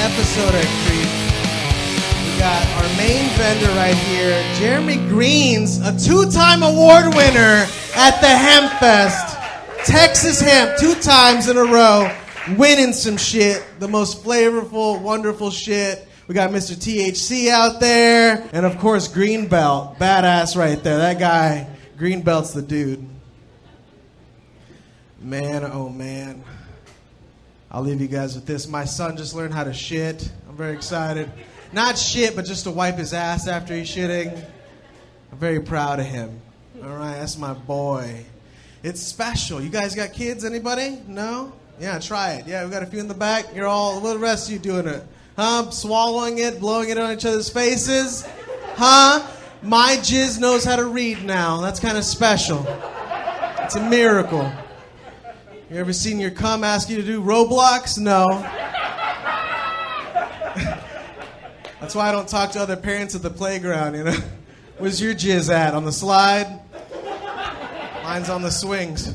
episode of Creep. We got our main vendor right here, Jeremy Greens, a 2-time award winner at the Hemp Fest. Texas Hemp, 2 times in a row, winning some shit. The most flavorful, wonderful shit. We got Mr. THC out there. And of course, Greenbelt. Badass right there. That guy, Greenbelt's the dude. Man, oh man. I'll leave you guys with this. My son just learned how to shit. I'm very excited. Not shit, but just to wipe his ass after he's shitting. I'm very proud of him. All right, that's my boy. It's special. You guys got kids? Anybody? No? Yeah, try it. Yeah, we got a few in the back. You're all, what the rest of you doing it? Huh? Swallowing it, blowing it on each other's faces? Huh? My jizz knows how to read now. That's kind of special. It's a miracle. You ever seen your cum ask you to do Roblox? No. That's why I don't talk to other parents at the playground, you know? Where's your jizz at? On the slide? Mine's on the swings.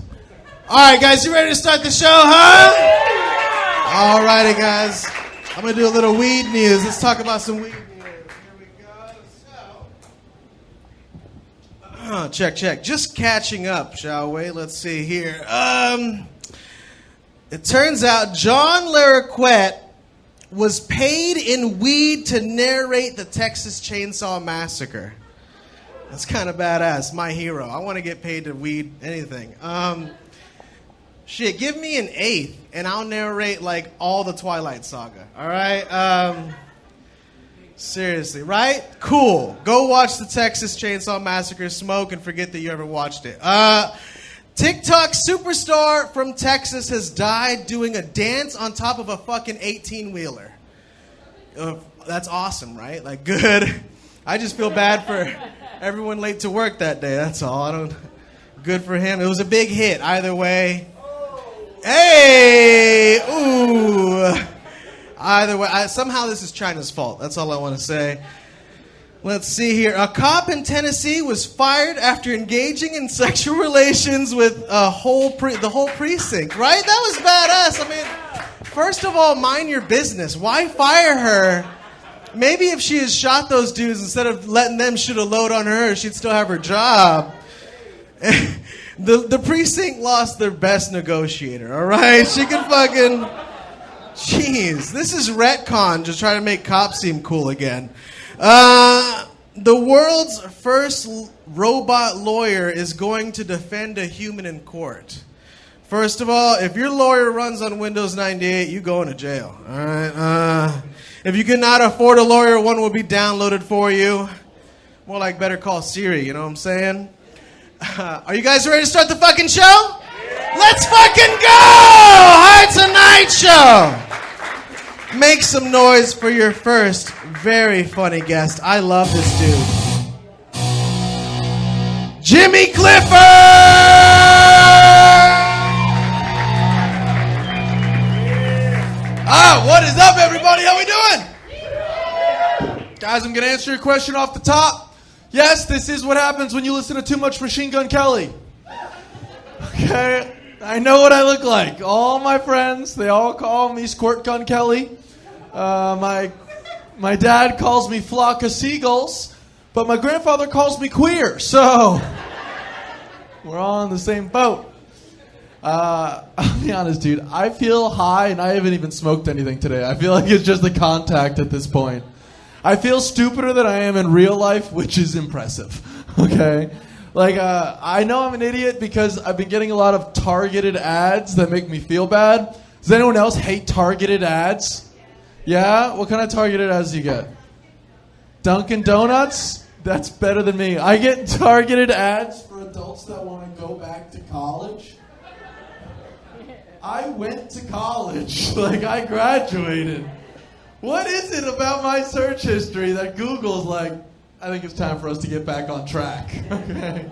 All right, guys, you ready to start the show, huh? All righty, guys. I'm going to do a little weed news. Let's talk about some weed news. Here we go. So, check. Just catching up, shall we? Let's see here. It turns out John Larroquette was paid in weed to narrate the Texas Chainsaw Massacre. That's kind of badass. My hero. I want to get paid to weed anything. Shit, give me an 1/8 and I'll narrate like all the Twilight Saga. All right? Seriously, right? Cool. Go watch the Texas Chainsaw Massacre, smoke, and forget that you ever watched it. TikTok superstar from Texas has died doing a dance on top of a fucking 18-wheeler. That's awesome, right? Like, good. I just feel bad for everyone late to work that day. That's all. Good for him. It was a big hit. Either way. Hey! Ooh. Either way. Somehow this is China's fault. That's all I want to say. Let's see here. A cop in Tennessee was fired after engaging in sexual relations with the whole precinct. Right? That was badass. I mean, first of all, mind your business. Why fire her? Maybe if she had shot those dudes, instead of letting them shoot a load on her, she'd still have her job. The precinct lost their best negotiator, all right? She could fucking... Jeez, this is retcon, just trying to make cops seem cool again. The world's first robot lawyer is going to defend a human in court. First of all, if your lawyer runs on Windows 98, you going to jail, all right? If you cannot afford a lawyer, one will be downloaded for you. More like Better Call Siri, you know what I'm saying? Are you guys ready to start the fucking show? Yeah. Let's fucking go! Hi, Tonight Show! Make some noise for your first very funny guest. I love this dude. Jimmy Clifford! What is up, everybody? How we doing? Guys, I'm going to answer your question off the top. Yes, this is what happens when you listen to too much Machine Gun Kelly. Okay? I know what I look like. All my friends, they all call me Squirt Gun Kelly. My dad calls me Flock of Seagulls, but my grandfather calls me queer, so we're all in the same boat. I'll be honest, dude. I feel high, and I haven't even smoked anything today. I feel like it's just the contact at this point. I feel stupider than I am in real life, which is impressive, okay? Like, I know I'm an idiot because I've been getting a lot of targeted ads that make me feel bad. Does anyone else hate targeted ads? Yeah? What kind of targeted ads do you get? Dunkin' Donuts? That's better than me. I get targeted ads for adults that want to go back to college. I went to college. Like, I graduated. What is it about my search history that Google's like, I think it's time for us to get back on track? Okay.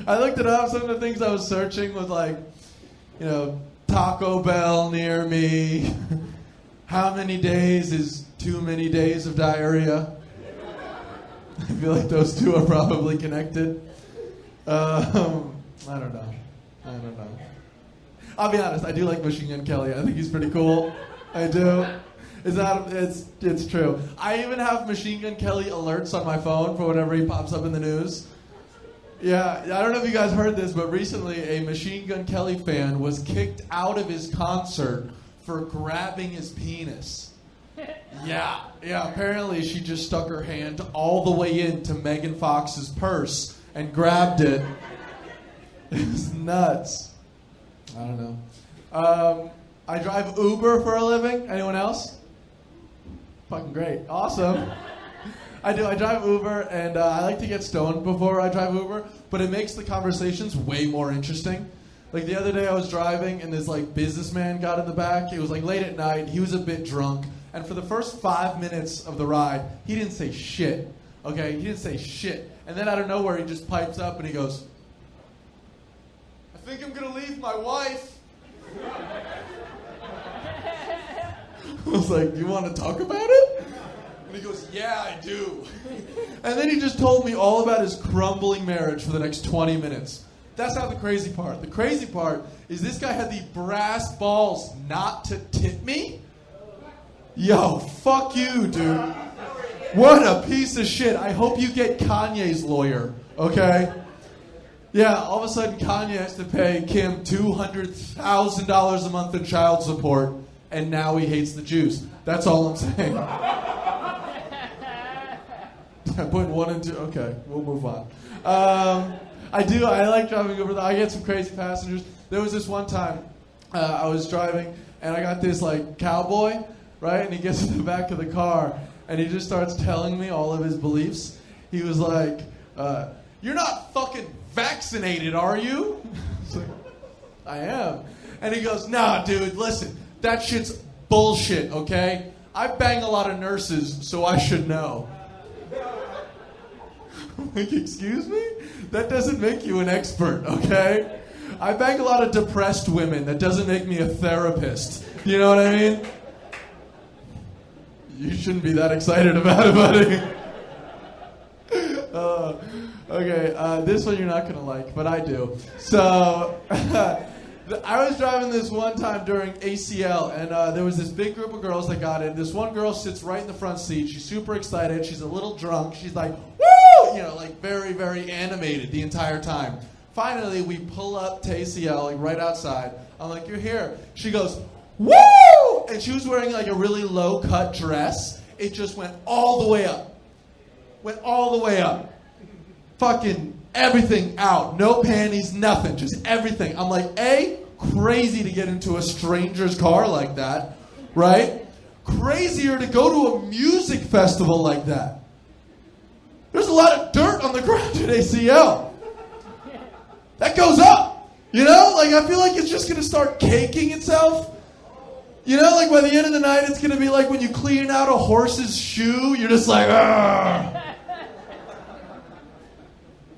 I looked it up. Some of the things I was searching was like, you know, Taco Bell near me. How many days is too many days of diarrhea? I feel like those two are probably connected. I don't know. I'll be honest, I do like Machine Gun Kelly. I think he's pretty cool. I do. It's true. I even have Machine Gun Kelly alerts on my phone for whenever he pops up in the news. Yeah, I don't know if you guys heard this, but recently a Machine Gun Kelly fan was kicked out of his concert for grabbing his penis. Yeah, apparently she just stuck her hand all the way into Megan Fox's purse and grabbed it. It was nuts. I don't know. I drive Uber for a living. Anyone else? Fucking great. Awesome. I do. I drive Uber, and I like to get stoned before I drive Uber, but it makes the conversations way more interesting. Like the other day I was driving, and this like businessman got in the back. It was like late at night. He was a bit drunk, and for the first 5 minutes of the ride, he didn't say shit. Okay? He didn't say shit. And then out of nowhere, he just pipes up, and he goes, "I think I'm going to leave my wife." I was like, "You want to talk about it?" And he goes, "Yeah, I do." And then he just told me all about his crumbling marriage for the next 20 minutes. That's not the crazy part. The crazy part is this guy had the brass balls not to tip me. Yo, fuck you, dude. What a piece of shit. I hope you get Kanye's lawyer, okay? Yeah, all of a sudden Kanye has to pay Kim $200,000 a month in child support, and now he hates the Jews. That's all I'm saying. I'm putting one and two. Okay, we'll move on. I like driving over there. I get some crazy passengers. There was this one time I was driving, and I got this like cowboy, right? And he gets in the back of the car, and he just starts telling me all of his beliefs. He was like, "You're not fucking vaccinated, are you?" I was like, "I am." And he goes, "Nah, dude, listen, that shit's bullshit, okay? I bang a lot of nurses, so I should know." I'm like, "Excuse me? That doesn't make you an expert, okay? I bang a lot of depressed women. That doesn't make me a therapist. You know what I mean?" You shouldn't be that excited about it, buddy. Okay, this one you're not going to like, but I do. So, I was driving this one time during ACL, and there was this big group of girls that got in. This one girl sits right in the front seat. She's super excited. She's a little drunk. She's like, "Woo!" You know, like very, very animated the entire time. Finally, we pull up to ACL, like right outside. I'm like, "You're here." She goes, "Woo!" And she was wearing like a really low-cut dress. It just went all the way up. Went all the way up. Fucking everything out. No panties, nothing. Just everything. I'm like, crazy to get into a stranger's car like that, right? Crazier to go to a music festival like that. There's a lot of dirt on the ground at ACL. That goes up. You know? Like, I feel like it's just going to start caking itself. You know, like by the end of the night, it's going to be like when you clean out a horse's shoe, you're just like, "Argh."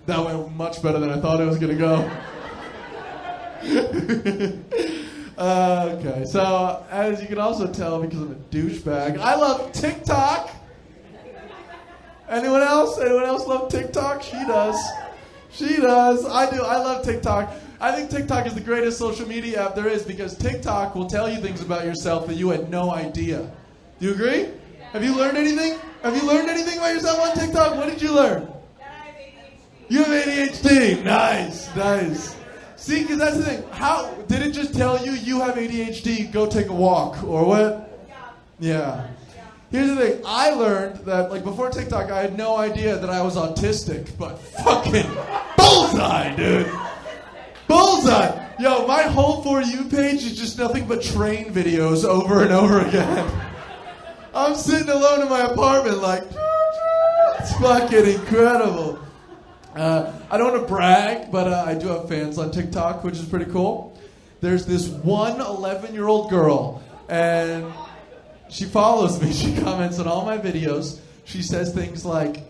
That went much better than I thought it was going to go. Okay, so as you can also tell, because I'm a douchebag, I love TikTok. Anyone else? Anyone else love TikTok? She does. She does. I do. I love TikTok. I think TikTok is the greatest social media app there is because TikTok will tell you things about yourself that you had no idea. Do you agree? Have you learned anything? Have you learned anything about yourself on TikTok? What did you learn? You have ADHD. Nice, nice. See, because that's the thing. How did it just tell you have ADHD? Go take a walk, or what? Yeah. Here's the thing. I learned that, like, before TikTok, I had no idea that I was autistic, but fucking bullseye, dude. Bullseye. Yo, my whole For You page is just nothing but train videos over and over again. I'm sitting alone in my apartment, like, it's fucking incredible. I don't want to brag, but I do have fans on TikTok, which is pretty cool. There's this one 11-year-old girl, and she follows me. She comments on all my videos. She says things like,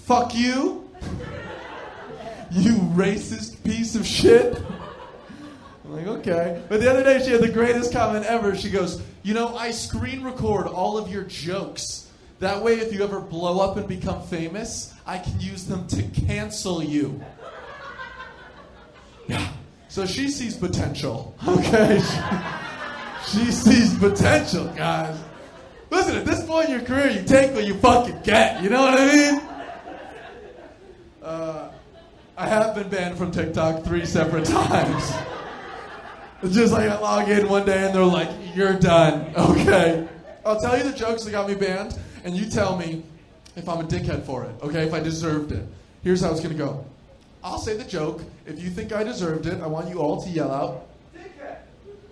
"Fuck you, you racist piece of shit." I'm like, okay. But the other day she had the greatest comment ever. She goes, "You know, I screen record all of your jokes. That way, if you ever blow up and become famous, I can use them to cancel you." Yeah. So she sees potential. Okay. She sees potential, guys. But point in your career, you take what you fucking get. You know what I mean? I have been banned from TikTok 3 separate times. It's just like I log in one day and they're like, you're done. Okay. I'll tell you the jokes that got me banned, and you tell me if I'm a dickhead for it, okay? If I deserved it. Here's how it's going to go. I'll say the joke. If you think I deserved it, I want you all to yell out, dickhead.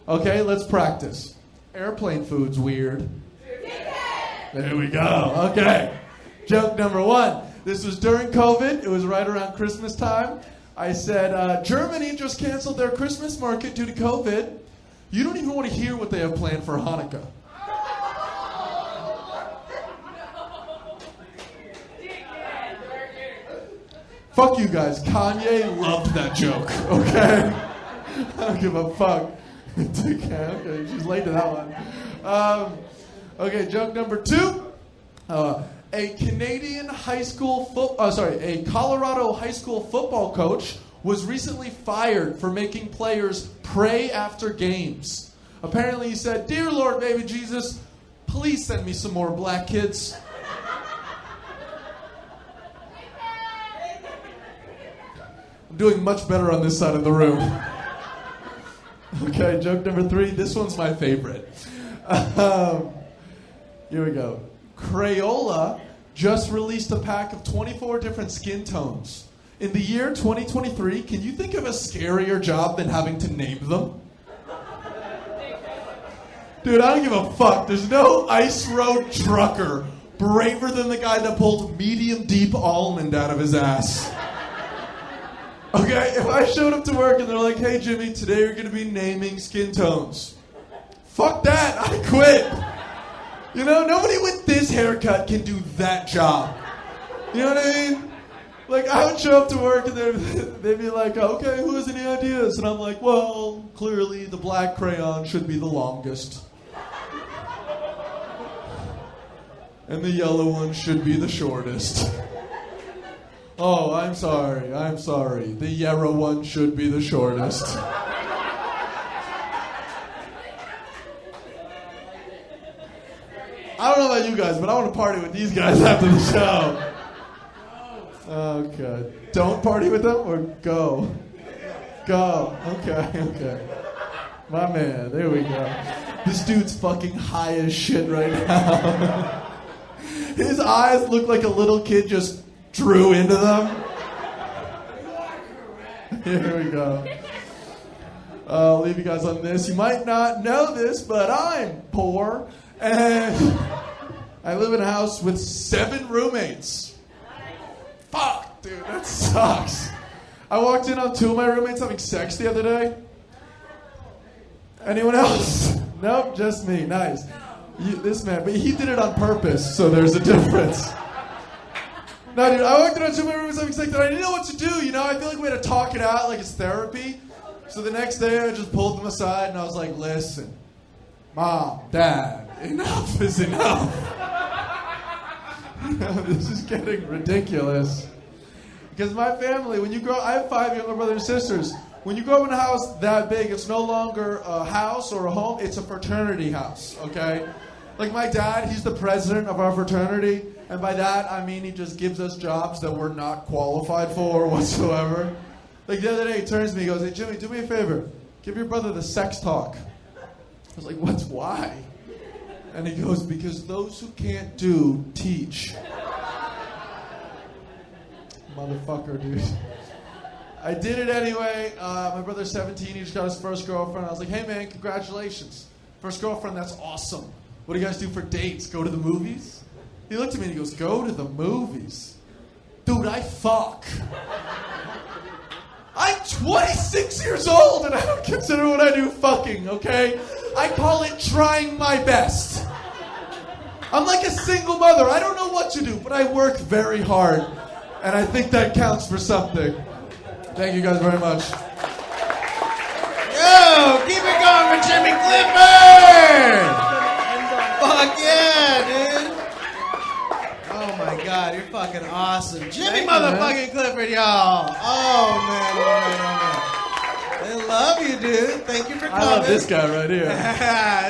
Okay, let's practice. Airplane food's weird. Dickhead. There we go. Okay. Joke number 1. This was during COVID. It was right around Christmas time. I said, Germany just canceled their Christmas market due to COVID. You don't even want to hear what they have planned for Hanukkah. Fuck you guys. Kanye loved that joke, okay? I don't give a fuck. Okay, she's late to that one. Okay, joke number 2. A Colorado high school football coach was recently fired for making players pray after games. Apparently he said, "Dear Lord, baby Jesus, please send me some more black kids." I'm doing much better on this side of the room. Okay, joke number 3. This one's my favorite. Here we go. Crayola just released a pack of 24 different skin tones. In the year 2023, can you think of a scarier job than having to name them? Dude, I don't give a fuck. There's no ice road trucker braver than the guy that pulled medium deep almond out of his ass. Okay, if I showed up to work and they're like, "Hey Jimmy, today you're gonna be naming skin tones." Fuck that, I quit. You know, nobody with this haircut can do that job. You know what I mean? Like, I would show up to work and they'd be like, "Okay, who has any ideas?" And I'm like, "Well, clearly the black crayon should be the longest. And the yellow one should be the shortest. Oh, I'm sorry. The yellow one should be the shortest." I don't know about you guys, but I want to party with these guys after the show. Okay. Don't party with them or go? Go. Okay. My man, there we go. This dude's fucking high as shit right now. His eyes look like a little kid just drew into them. Here we go. I'll leave you guys on this. You might not know this, but I'm poor. And I live in a house with 7 roommates. Fuck, dude, that sucks. I walked in on 2 of my roommates having sex the other day. Anyone else? Nope, just me. Nice. This man, but he did it on purpose, so there's a difference. No, dude, I walked in on 2 of my roommates having sex and I didn't know what to do, you know? I feel like we had to talk it out like it's therapy. So the next day I just pulled them aside and I was like, "Listen, Mom, Dad, enough is enough. This is getting ridiculous." Because my family, when you grow, I have 5 younger brothers and sisters. When you grow up in a house that big, it's no longer a house or a home, it's a fraternity house, okay? Like my dad, he's the president of our fraternity, and by that I mean he just gives us jobs that we're not qualified for whatsoever. Like the other day he turns to me and goes, "Hey Jimmy, do me a favor, give your brother the sex talk." I was like, why? And he goes, "Because those who can't do, teach." Motherfucker, dude. I did it anyway. My brother's 17. He just got his first girlfriend. I was like, "Hey, man, congratulations. First girlfriend, that's awesome. What do you guys do for dates? Go to the movies?" He looked at me and he goes, "Go to the movies?" Dude, I fuck. I'm 26 years old and I don't consider what I do fucking, okay? I call it trying my best. I'm like a single mother. I don't know what to do, but I work very hard. And I think that counts for something. Thank you guys very much. Yo, keep it going for Jimmy Clifford! Fuck yeah, dude! Oh my God, you're fucking awesome. Jimmy motherfucking Clifford, y'all! Oh man. love you, dude. Thank you for coming. I love this guy right here.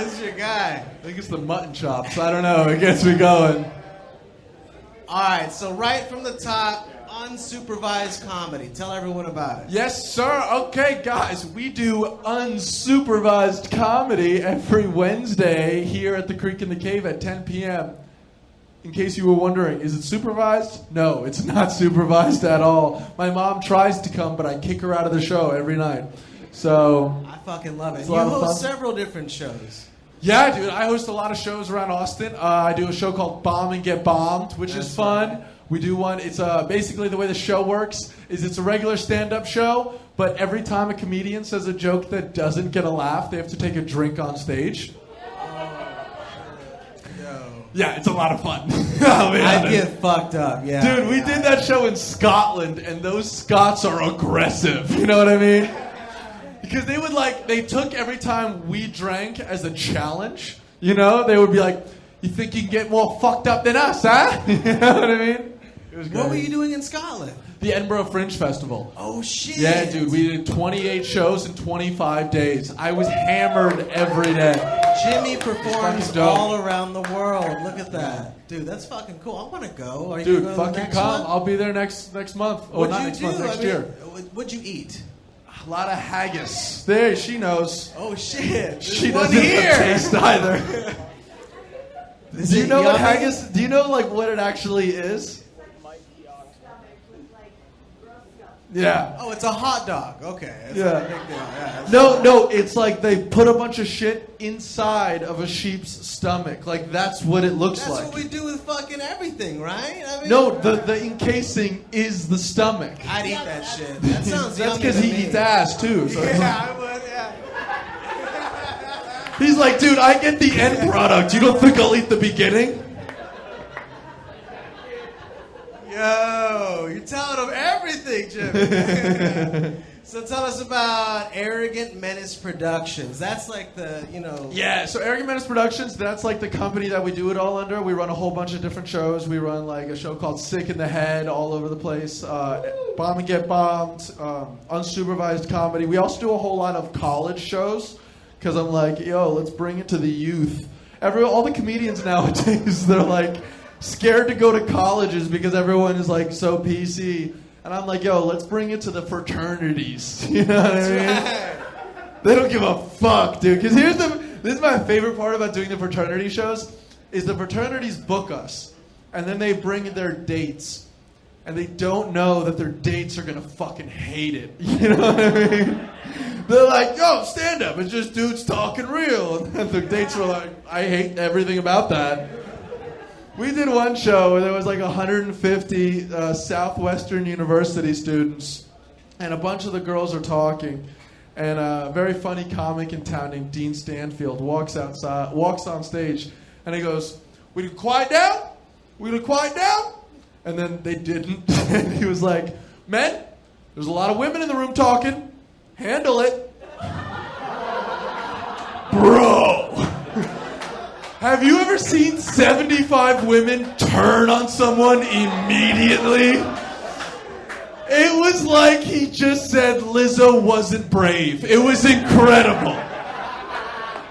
This is your guy. I think it's the mutton chops. I don't know. It gets me going. All right, so right from the top, unsupervised comedy. Tell everyone about it. Yes, sir. Okay, guys, we do unsupervised comedy every Wednesday here at the Creek in the Cave at 10 p.m. In case you were wondering, is it supervised? No, it's not supervised at all. My mom tries to come, but I kick her out of the show every night. So I fucking love it. It's You a lot of host fun. several different shows. yeah, dude, I host a lot of shows around Austin. I do a show called Bomb and Get Bombed, which is fun. Right. We do one. It's basically the way the show works is it's a regular stand-up show, but every time a comedian says a joke that doesn't get a laugh, they have to take a drink on stage. Yeah, it's a lot of fun. I'd get fucked up, yeah. Dude, we did that show in Scotland, and those Scots are aggressive. You know what I mean? Because they took every time we drank as a challenge. You know? They would be like, you think you can get more fucked up than us, huh? You know what I mean? It was great. What were you doing in Scotland? The Edinburgh Fringe Festival. Oh, shit. Yeah, dude, we did 28 shows in 25 days. I was hammered every day. Jimmy performs fucking dope. all around the world. Look at that. Dude, that's fucking cool. I want to go. Are you Dude, gonna go to the fucking next come. one? I'll be there next month. Oh, What'd not you next do? month, next year. What'd you eat? A lot of haggis. There, she knows. Oh, shit. She There's one doesn't here. have taste either. Is Do you it know what yummy? haggis? Do you know like what it actually is? Yeah. Oh, it's a hot dog. Okay. That's Yeah. not a big deal. Yeah, that's No, it's like they put a bunch of shit inside of a sheep's stomach. Like that's what it looks That's like. what we do with fucking everything, right? I mean, No, the encasing is the stomach. I'd eat that shit. That sounds That's yummy because to he me. eats ass too. So Yeah, I would, yeah. he's like, dude, I get the end product. You don't think I'll eat the beginning? Yo, you're telling them everything, Jimmy. So tell us about Arrogant Menace Productions. That's like the, Yeah, so Arrogant Menace Productions, that's like the company that we do it all under. We run a whole bunch of different shows. We run like a show called Sick in the Head all over the place. Bomb and Get Bombed, unsupervised comedy. We also do a whole lot of college shows because I'm like, yo, let's bring it to the youth. All the comedians nowadays, they're like scared to go to colleges because everyone is like so PC. And I'm like, yo, let's bring it to the fraternities. You know what I mean? right. They don't give a fuck, dude. Because this is my favorite part about doing the fraternity shows, is the fraternities book us, and then they bring their dates, and they don't know that their dates are gonna fucking hate it. You know what I mean? They're like, yo, stand up. It's just dudes talking real. And their dates were like, I hate everything about that. We did one show where there was like 150 Southwestern University students, and a bunch of the girls are talking, and a very funny comic in town named Dean Stanfield walks on stage, and he goes, "We gonna quiet down? We gonna quiet down?" And then they didn't, and he was like, "Men, there's a lot of women in the room talking. Handle it." Bro. Have you ever seen 75 women turn on someone immediately? It was like he just said Lizzo wasn't brave. It was incredible.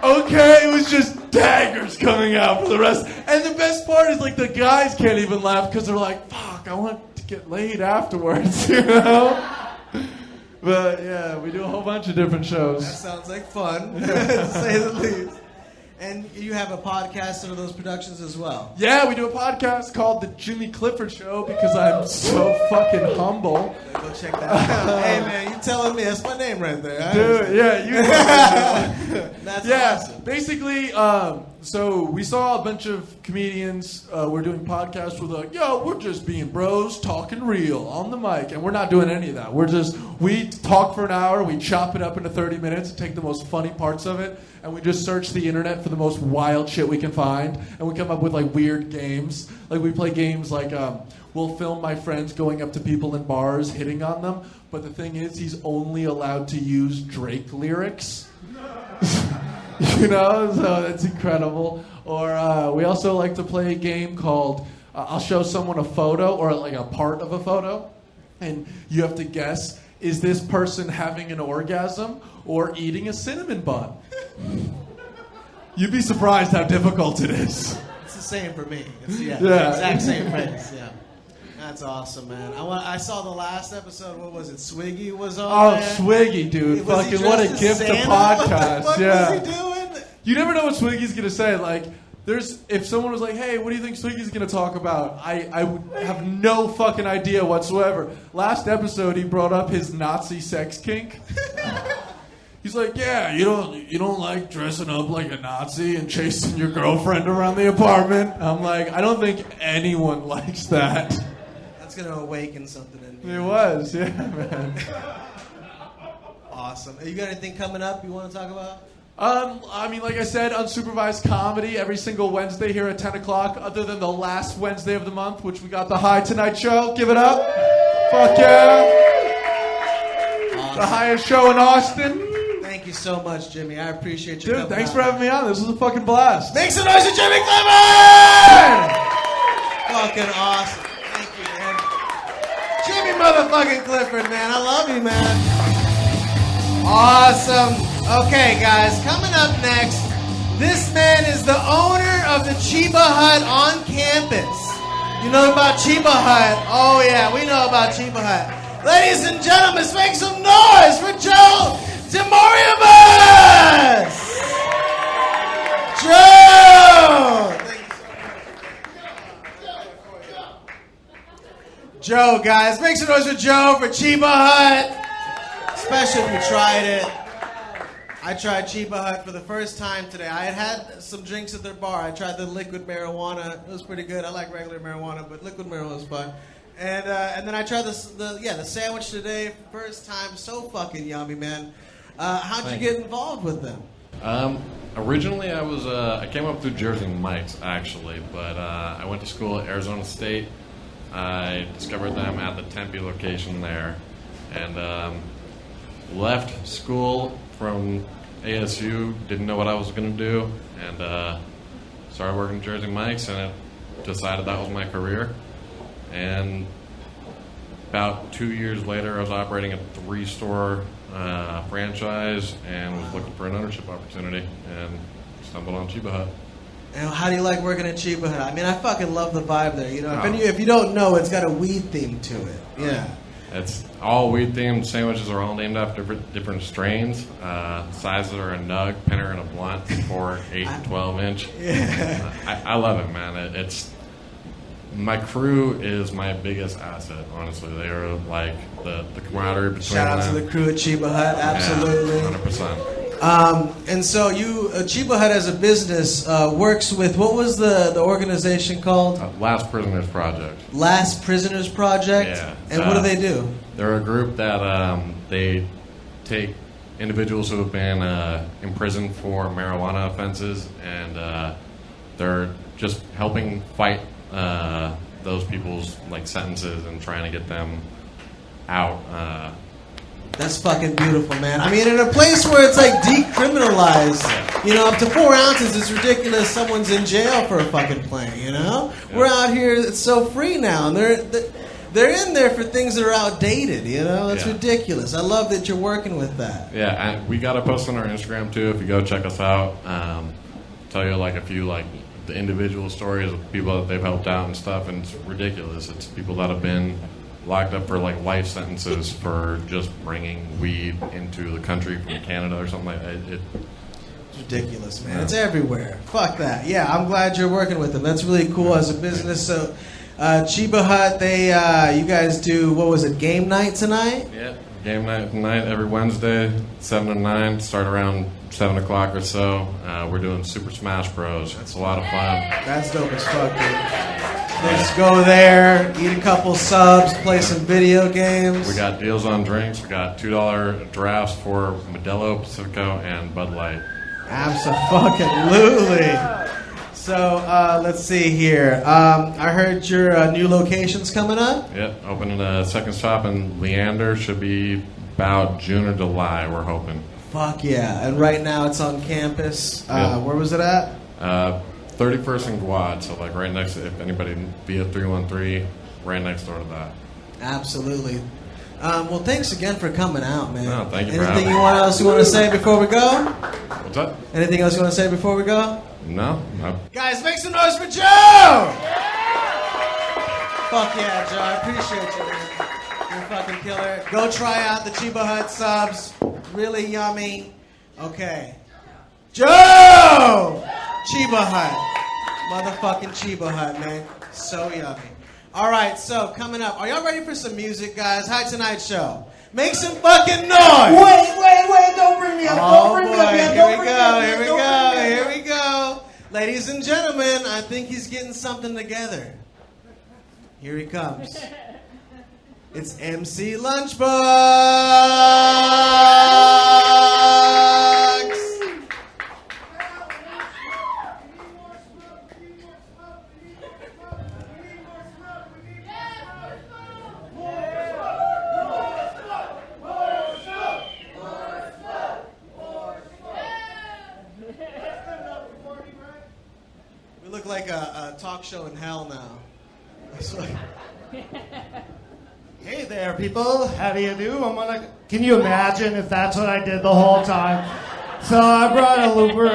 Okay, it was just daggers coming out for the rest. And the best part is like the guys can't even laugh because they're like, fuck, I want to get laid afterwards, you know? But yeah, we do a whole bunch of different shows. That sounds like fun, to say the least. And you have a podcast under those productions as well. Yeah, we do a podcast called The Jimmy Clifford Show because I'm so fucking humble. Go check that out. Hey, man, you telling me. That's my name right there. Dude, yeah, you That's yeah, awesome. basically, so we saw a bunch of comedians. We're doing podcasts where they're like, yo, we're just being bros talking real on the mic. And we're not doing any of that. We talk for an hour, we chop it up into 30 minutes and take the most funny parts of it. And we just search the internet for the most wild shit we can find. And we come up with like weird games. Like we play games like we'll film my friends going up to people in bars, hitting on them. But the thing is, he's only allowed to use Drake lyrics. You know, so that's incredible. Or we also like to play a game called I'll show someone a photo or like a part of a photo. And you have to guess is this person having an orgasm or eating a cinnamon bun? You'd be surprised how difficult it is. It's the same for me. It's the exact same phrase. Yeah. That's awesome, man. I saw the last episode. What was it? Swiggy was on. Oh, there. Swiggy, dude! Fucking what a gift to podcast. What yeah. was he doing? You never know what Swiggy's gonna say. Like, if someone was like, "Hey, what do you think Swiggy's gonna talk about?" I would have no fucking idea whatsoever. Last episode, he brought up his Nazi sex kink. He's like, "Yeah, you don't like dressing up like a Nazi and chasing your girlfriend around the apartment." I'm like, I don't think anyone likes that. That's gonna awaken something in me. It was, yeah, man. Awesome. You got anything coming up you want to talk about? I mean, like I said, unsupervised comedy every single Wednesday here at 10 o'clock, other than the last Wednesday of the month, which we got the High Tonight show. Give it up. Fuck yeah. Awesome. The highest show in Austin. Thank you so much, Jimmy. I appreciate you. Dude, thanks for having me on. This was a fucking blast. Make some noise for Jimmy Clifford! Fucking awesome. Thank you, man. Jimmy motherfucking Clifford, man. I love you, man. Awesome. Okay, guys, coming up next, this man is the owner of the Chiba Hut on campus. You know about Chiba Hut? Oh, yeah, we know about Chiba Hut. Ladies and gentlemen, let's make some noise for Joe DeMaioribus! Joe! Joe, guys, make some noise for Joe for Chiba Hut. Especially if you tried it. I tried Chiba Hut for the first time today. I had some drinks at their bar. I tried the liquid marijuana. It was pretty good. I like regular marijuana, but liquid marijuana was fun. And then I tried the sandwich today. First time. So fucking yummy, man. How'd you get involved with them? Originally, I came up through Jersey Mike's, actually, but I went to school at Arizona State. I discovered them at the Tempe location there, and left school from ASU, didn't know what I was going to do, and started working at Jersey Mike's, and decided that was my career. And about 2 years later, I was operating a 3-store franchise and was looking for an ownership opportunity, and stumbled on Chiba Hut. And how do you like working at Chiba Hut? I mean, I fucking love the vibe there. You know, if you don't know, it's got a weed theme to it. Yeah. It's all weed themed. Sandwiches are all named after different strains. Sizes are a nug, pinner, and a blunt, 4, 8, and 12 inch. Yeah. I love it, man. My crew is my biggest asset, honestly. They are like the camaraderie between Shout out them. to the crew at Chiba Hut, absolutely. Yeah, 100%. And so Chiba Hut as a business works with, what was the organization called? Last Prisoners Project. Last Prisoners Project? Yeah. And what do they do? They're a group that they take individuals who have been imprisoned for marijuana offenses, and they're just helping fight those people's sentences and trying to get them out. That's fucking beautiful, man. I mean, in a place where it's decriminalized, up to 4 ounces is ridiculous. Someone's in jail for a fucking plant, Yeah. We're out here, it's so free now, and they're in there for things that are outdated, It's ridiculous. I love that you're working with that. Yeah, and we got a post on our Instagram too. If you go check us out, tell you a few the individual stories of people that they've helped out and stuff, and it's ridiculous. It's people that have been locked up for life sentences for just bringing weed into the country from Canada or something like that. It's ridiculous, man. Yeah. It's everywhere. Fuck that. Yeah, I'm glad you're working with them. That's really cool as a business. So, Chiba Hut, you guys do, what was it, game night tonight? Yeah, game night tonight every Wednesday, 7 to 9, start around 7 o'clock or so. We're doing Super Smash Bros. It's a lot of fun. That's dope as fuck, dude. Let's go there, eat a couple subs, play some video games. We got deals on drinks. We got $2 drafts for Modelo, Pacifico, and Bud Light. Abso-fucking-lutely. So, let's see here. I heard your new location's coming up? Yep, opening a second shop in Leander. Should be about June or July, we're hoping. Fuck yeah. And right now it's on campus. Where was it at? 31st and Guad, so right next to, if anybody via 313, right next door to that. Absolutely. Well, thanks again for coming out, man. No, thank you for Anything having me. else you want to say before we go? What's up? Anything else you want to say before we go? No. Guys, make some noise for Joe! Fuck yeah, Joe. I appreciate you, man. You're a fucking killer. Go try out the Chiba Hut subs. Really yummy. Okay. Joe! Chiba Hut. Motherfucking Chiba Hut, man. So yummy. All right, so coming up. Are y'all ready for some music, guys? Hi, tonight's show. Make some fucking noise! Wait, don't bring me up. Oh Don't bring boy, me up yet. here we go. Ladies and gentlemen, I think he's getting something together. Here he comes. It's MC Lunchbox! We look like a talk show in hell now. It's like... Hey there, people. How do you do? Can you imagine if that's what I did the whole time? So I brought a looper.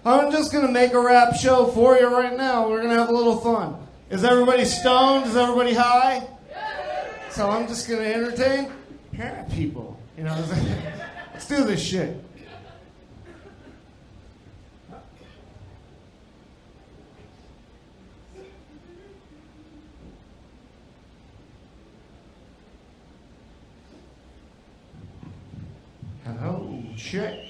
I'm just gonna make a rap show for you right now. We're gonna have a little fun. Is everybody stoned? Is everybody high? So I'm just gonna entertain people. You know, let's do this shit. Oh, shit.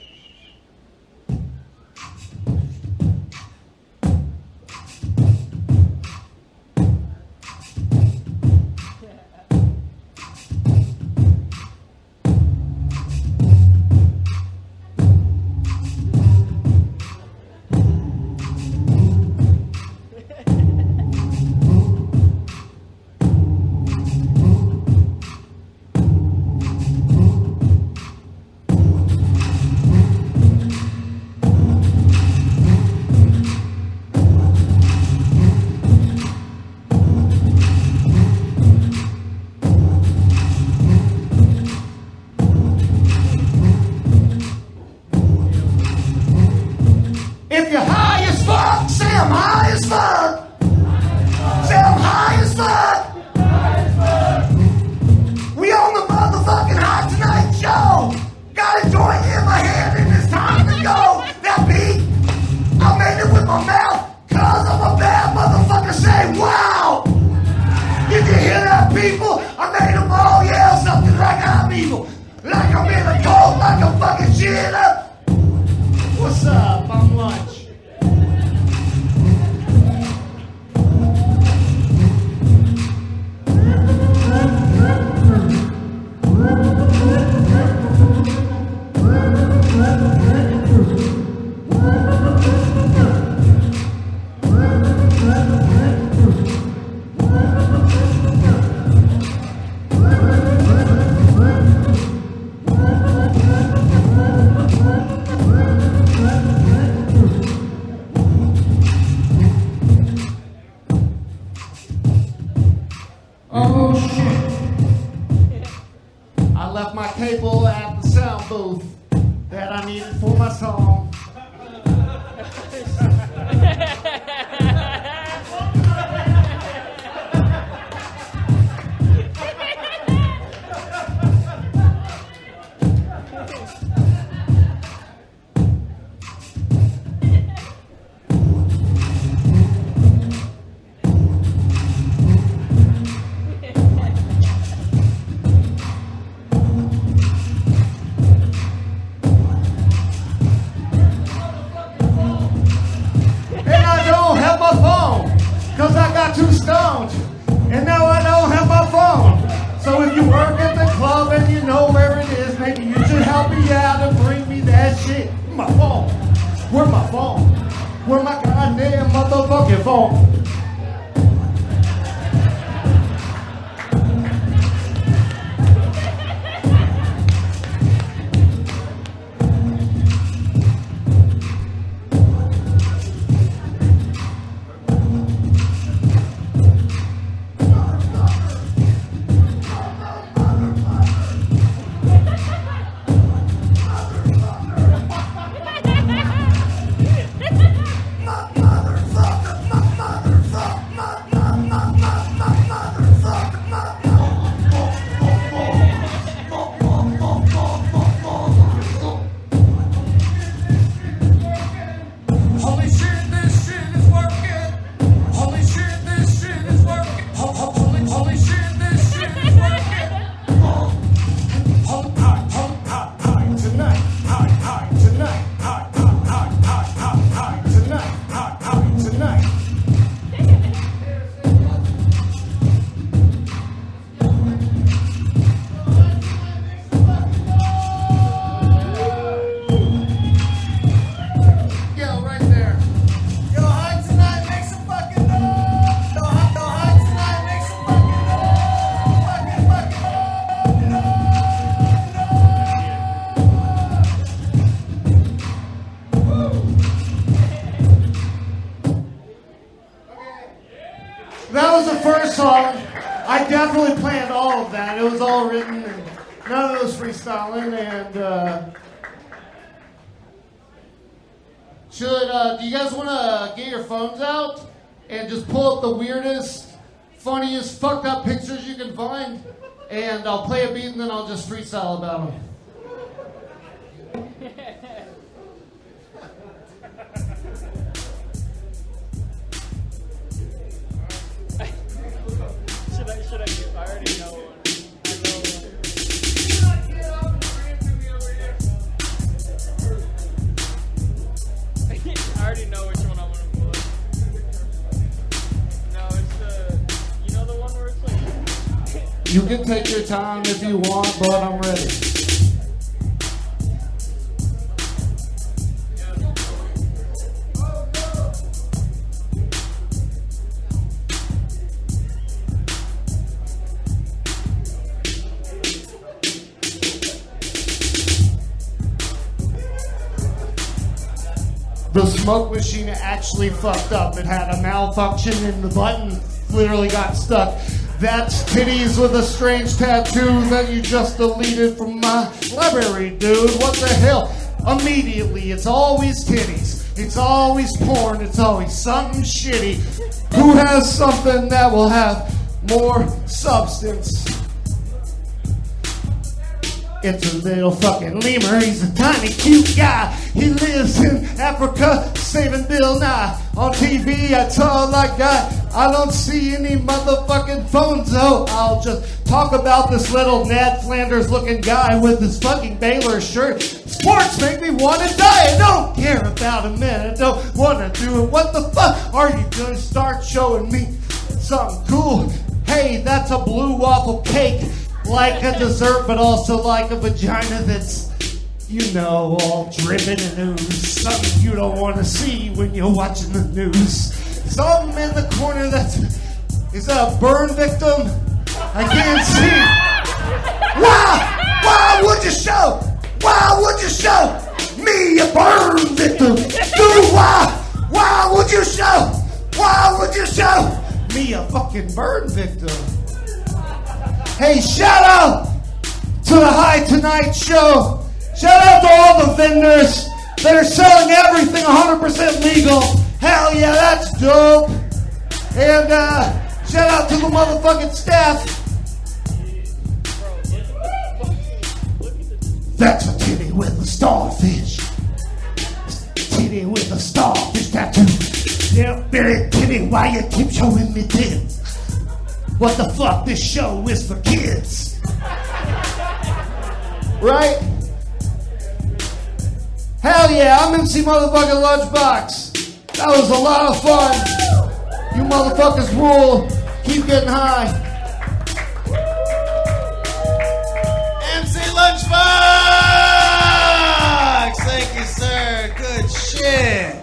If you're high as fuck, say I'm high as fuck. Say I'm high as fuck. We on the motherfucking Hot Tonight show. Got a joint in my hand and it's time to go. That beat, I made it with my mouth cause I'm a bad motherfucker. Say wow. Did you hear that, people? I made them all yell something like I'm evil. Like I'm in a cult, like I'm fucking shit up. What's up? I'm Lunch. Oh shit. I left my cable at the sound booth that I needed for my song. Cause I got too stoned, and now I don't have my phone. So if you work at the club and you know where it is, maybe you should help me out and bring me that shit. My phone, where my phone? Where my goddamn motherfucking phone? That was the first song. I definitely planned all of that. It was all written, and none of it was freestyling. And do you guys want to get your phones out and just pull up the weirdest, funniest, fucked up pictures you can find? And I'll play a beat, and then I'll just freestyle about them. I already know one. I already know which one I want to pull. No, it's you know the one where it's like... You can take your time if you want, but I'm ready. The smoke machine actually fucked up. It had a malfunction and the button literally got stuck. That's titties with a strange tattoo that you just deleted from my library, dude. What the hell? Immediately, it's always titties. It's always porn. It's always something shitty. Who has something that will have more substance? It's a little fucking lemur. He's a tiny, cute guy. He lives in Africa, saving Bill Nye. On TV, I tell that guy, I don't see any motherfucking phones, though. I'll just talk about this little Ned Flanders-looking guy with his fucking Baylor shirt. Sports make me want to die. I don't care about a minute. Don't want to do it. What the fuck are you going to start showing me something cool? Hey, that's a blue waffle cake. Like a dessert, but also like a vagina that's, you know, all dripping in ooze. Something you don't want to see when you're watching the news. Something in the corner is that a burn victim? I can't see. Why would you show? Why would you show me a burn victim? Dude, why would you show? Why would you show me a fucking burn victim? Hey, shout out to the High Tonight Show. Shout out to all the vendors that are selling everything 100% legal. Hell yeah, that's dope. And shout out to the motherfucking staff. That's a titty with a starfish. Titty with a starfish tattoo. Yeah, Billy Titty, why you keep showing me tits? What the fuck? This show is for kids. Right? Hell yeah, I'm MC motherfucking Lunchbox. That was a lot of fun. You motherfuckers rule. Keep getting high. MC Lunchbox! Thank you, sir. Good shit.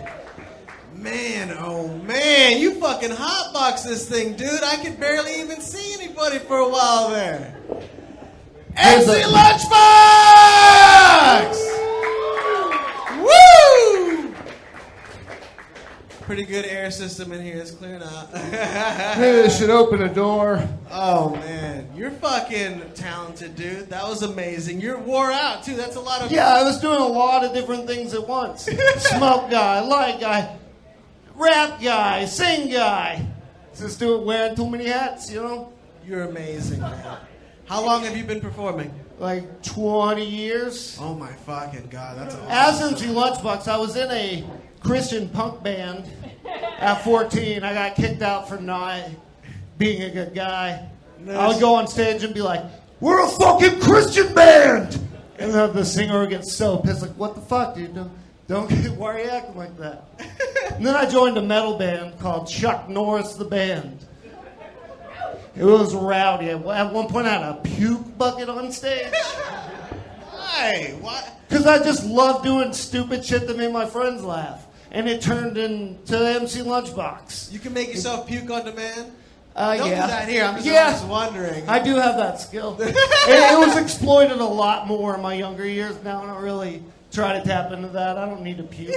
Man, oh man, you fucking hotbox this thing, dude. I could barely even see anybody for a while there. MC Lunchbox! Woo! Pretty good air system in here. It's clearing out. Maybe they should open a door. Oh man, you're fucking talented, dude. That was amazing. You're wore out too. That's a lot of. Yeah, I was doing a lot of different things at once. Smoke guy, light guy, rap guy, sing guy. Just wearing too many hats, you know? You're amazing, man. How long have you been performing? Like 20 years. Oh my fucking God, that's awesome. As MC Lunchbox, I was in a Christian punk band at 14. I got kicked out for not being a good guy. I would go on stage and be like, "We're a fucking Christian band!" And then the singer would get so pissed, like, "What the fuck, dude? Don't get, why are you acting like that?" And then I joined a metal band called Chuck Norris the Band. It was rowdy. At one point, I had a puke bucket on stage. Why? What? Because I just loved doing stupid shit that made my friends laugh. And it turned into MC Lunchbox. You can make yourself puke on demand? Don't do that here. I'm just wondering. I do have that skill. It was exploited a lot more in my younger years. Now I don't really try to tap into that. I don't need to puke.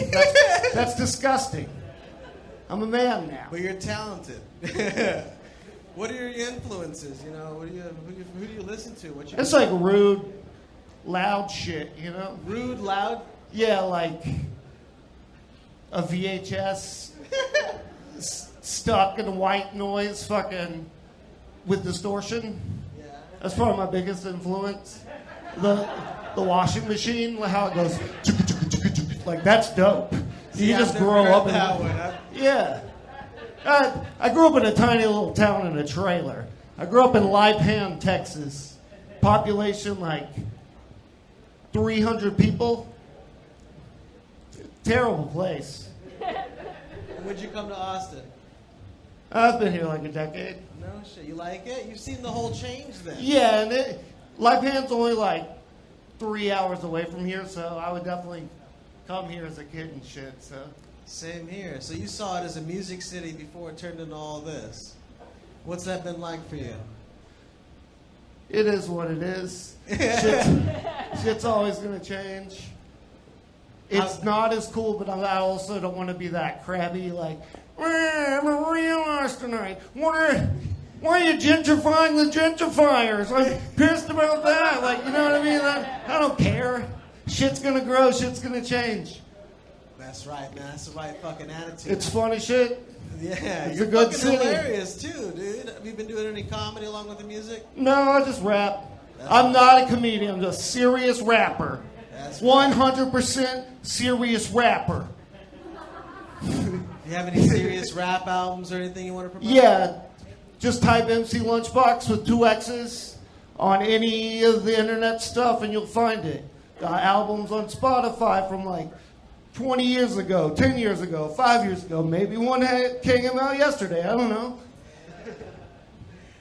That's disgusting. I'm a man now. But you're talented. What are your influences? You know, who do you listen to? What's your It's like rude, loud shit, you know? rude, loud? Yeah, like a VHS stuck in white noise fucking with distortion. Yeah. That's probably my biggest influence. The washing machine, how it goes, like that's dope. You just grow up in that one. Yeah. I grew up in a tiny little town in a trailer. I grew up in Lipan, Texas. Population like 300 people. Terrible place. When'd you come to Austin? I've been here like a decade. No shit. You like it? You've seen the whole change then. Yeah, and Lipan's only like 3 hours away from here, so I would definitely come here as a kid and shit, so. Same here. So you saw it as a music city before it turned into all this. What's that been like for you? It is what it is. Shit's always going to change. It's not as cool, but I also don't want to be that crabby, like, I'm a realize tonight. Why are you gentrifying the gentrifiers? I'm pissed about that. Like, you know what I mean? I don't care. Shit's going to grow. Shit's going to change. That's right, man. That's the right fucking attitude. It's funny shit. Yeah, It's you're a good fucking city. hilarious too, dude. Have you been doing any comedy along with the music? No, I just rap. I'm not a comedian. I'm just a serious rapper. That's 100% serious rapper. Do you have any serious rap albums or anything you want to promote? Yeah, just type MC Lunchbox with 2 X's on any of the internet stuff and you'll find it. Got albums on Spotify from like 20 years ago, 10 years ago, 5 years ago. Maybe one came out yesterday. I don't know.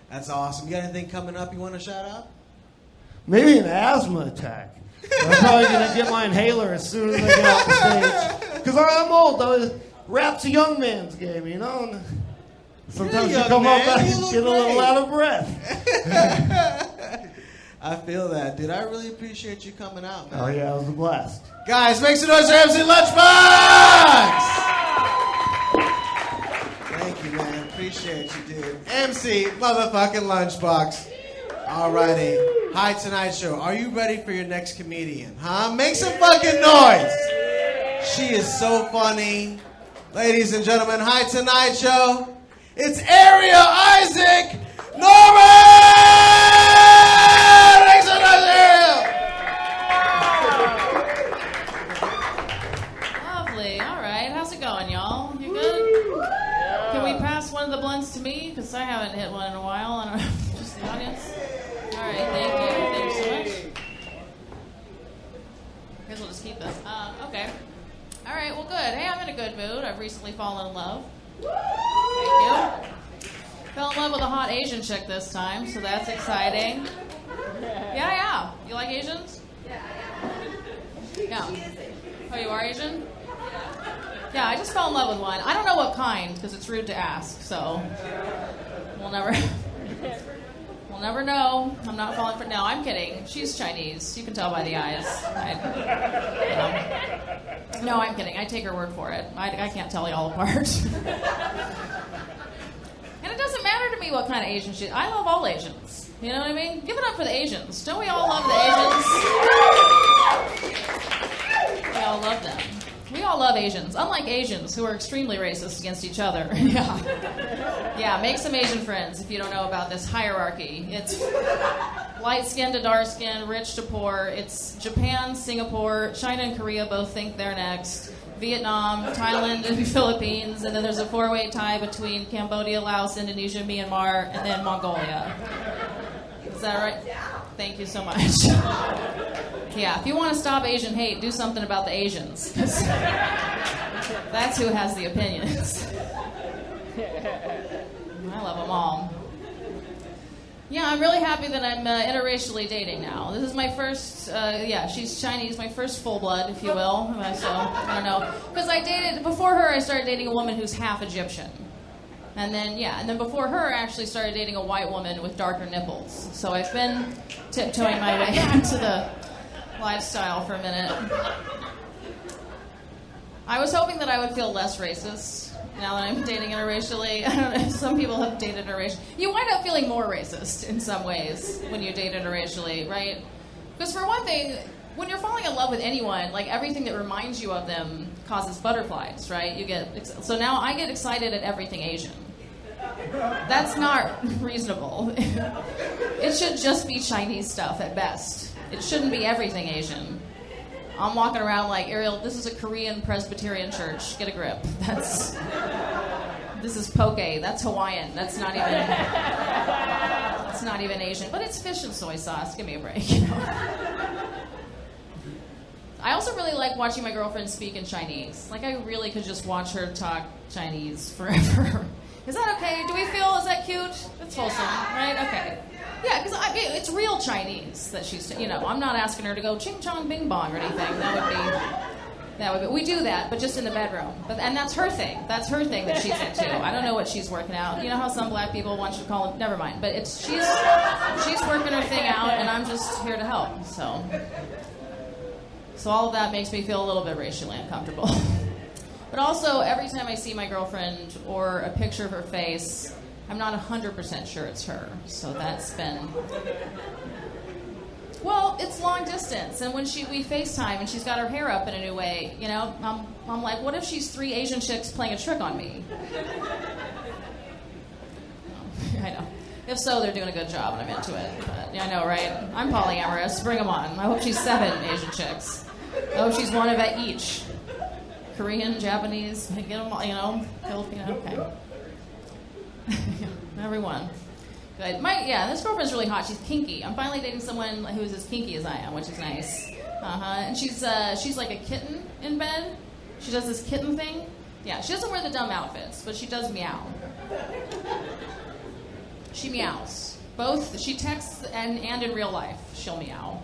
That's awesome. You got anything coming up you want to shout out? Maybe an asthma attack. I'm probably going to get my inhaler as soon as I get off the stage. Because I'm old, though. Rap's a young man's game, you know? And sometimes you young come man. up and You look get a little great. out of breath. I feel that, dude. I really appreciate you coming out, man. Oh, yeah, it was a blast. Guys, make some noise for MC Lunchbox! Thank you, man. Appreciate you, dude. MC motherfucking Lunchbox. Alrighty. Hi Tonight Show. Are you ready for your next comedian? Huh? Make some fucking noise! She is so funny. Ladies and gentlemen, Hi Tonight Show. It's Arielle Isaac Norman! Make some noise, Arielle! Lovely. All right. How's it going, y'all? You good? Can we pass one of the blunts to me? Because I haven't hit one in a while. And just the audience. All right. Thank you. Thanks so much. I guess we'll just keep this. Okay. All right. Well, good. Hey, I'm in a good mood. I've recently fallen in love. Thank you. Fell in love with a hot Asian chick this time, so that's exciting. Yeah. You like Asians? Yeah. Oh, you are Asian? Yeah, I just fell in love with one. I don't know what kind, because it's rude to ask, so we'll never know. I'm not falling for... No, I'm kidding. She's Chinese. You can tell by the eyes. No, I'm kidding. I take her word for it. I can't tell you all apart. And it doesn't matter to me what kind of Asian she is. I love all Asians. You know what I mean? Give it up for the Asians. Don't we all love the Asians? We all love them. We all love Asians, unlike Asians who are extremely racist against each other. Yeah, make some Asian friends if you don't know about this hierarchy. It's light skin to dark skin, rich to poor. It's Japan, Singapore, China and Korea both think they're next. Vietnam, Thailand, and Philippines, and then there's a 4-way tie between Cambodia, Laos, Indonesia, Myanmar, and then Mongolia. Is that right? Thank you so much. Yeah, if you want to stop Asian hate, do something about the Asians. 'Cause that's who has the opinions. I love them all. Yeah, I'm really happy that I'm interracially dating now. This is my first, she's Chinese, my first full blood, if you will. So, I don't know. Because before her, I started dating a woman who's half Egyptian. And then before her, I actually started dating a white woman with darker nipples. So I've been tiptoeing my way into the lifestyle for a minute. I was hoping that I would feel less racist now that I'm dating interracially. I don't know if some people have dated interracially. You wind up feeling more racist in some ways when you date interracially, right? Because for one thing, when you're falling in love with anyone, like everything that reminds you of them causes butterflies, right? So now I get excited at everything Asian. That's not reasonable. It should just be Chinese stuff at best. It shouldn't be everything Asian. I'm walking around like, Arielle, this is a Korean Presbyterian church. Get a grip. This is poke. That's Hawaiian. That's not even Asian. But it's fish and soy sauce. Give me a break. You know? I also really like watching my girlfriend speak in Chinese. Like, I really could just watch her talk Chinese forever. Is that okay? Is that cute? It's wholesome, right? Okay. Yeah, because it's real Chinese that she's, I'm not asking her to go ching chong bing bong or anything. That would be, we do that, but just in the bedroom. And that's her thing. That's her thing that she's into. I don't know what she's working out. You know how some black people want you to call it, never mind. But she's working her thing out, and I'm just here to help. So all of that makes me feel a little bit racially uncomfortable. But also, every time I see my girlfriend or a picture of her face, I'm not 100% sure it's her. So that's been... Well, it's long distance. And when we FaceTime and she's got her hair up in a new way, I'm like, what if she's 3 Asian chicks playing a trick on me? I know. If so, they're doing a good job and I'm into it. But, yeah, I know, right? I'm polyamorous. Bring them on. I hope she's 7 Asian chicks. I hope she's one of each. Korean, Japanese, get them all, Filipino, okay. Everyone. Good. This girlfriend's really hot. She's kinky. I'm finally dating someone who's as kinky as I am, which is nice. And she's like a kitten in bed. She does this kitten thing. Yeah, she doesn't wear the dumb outfits, but she does meow. She meows. Both, she texts and in real life, she'll meow.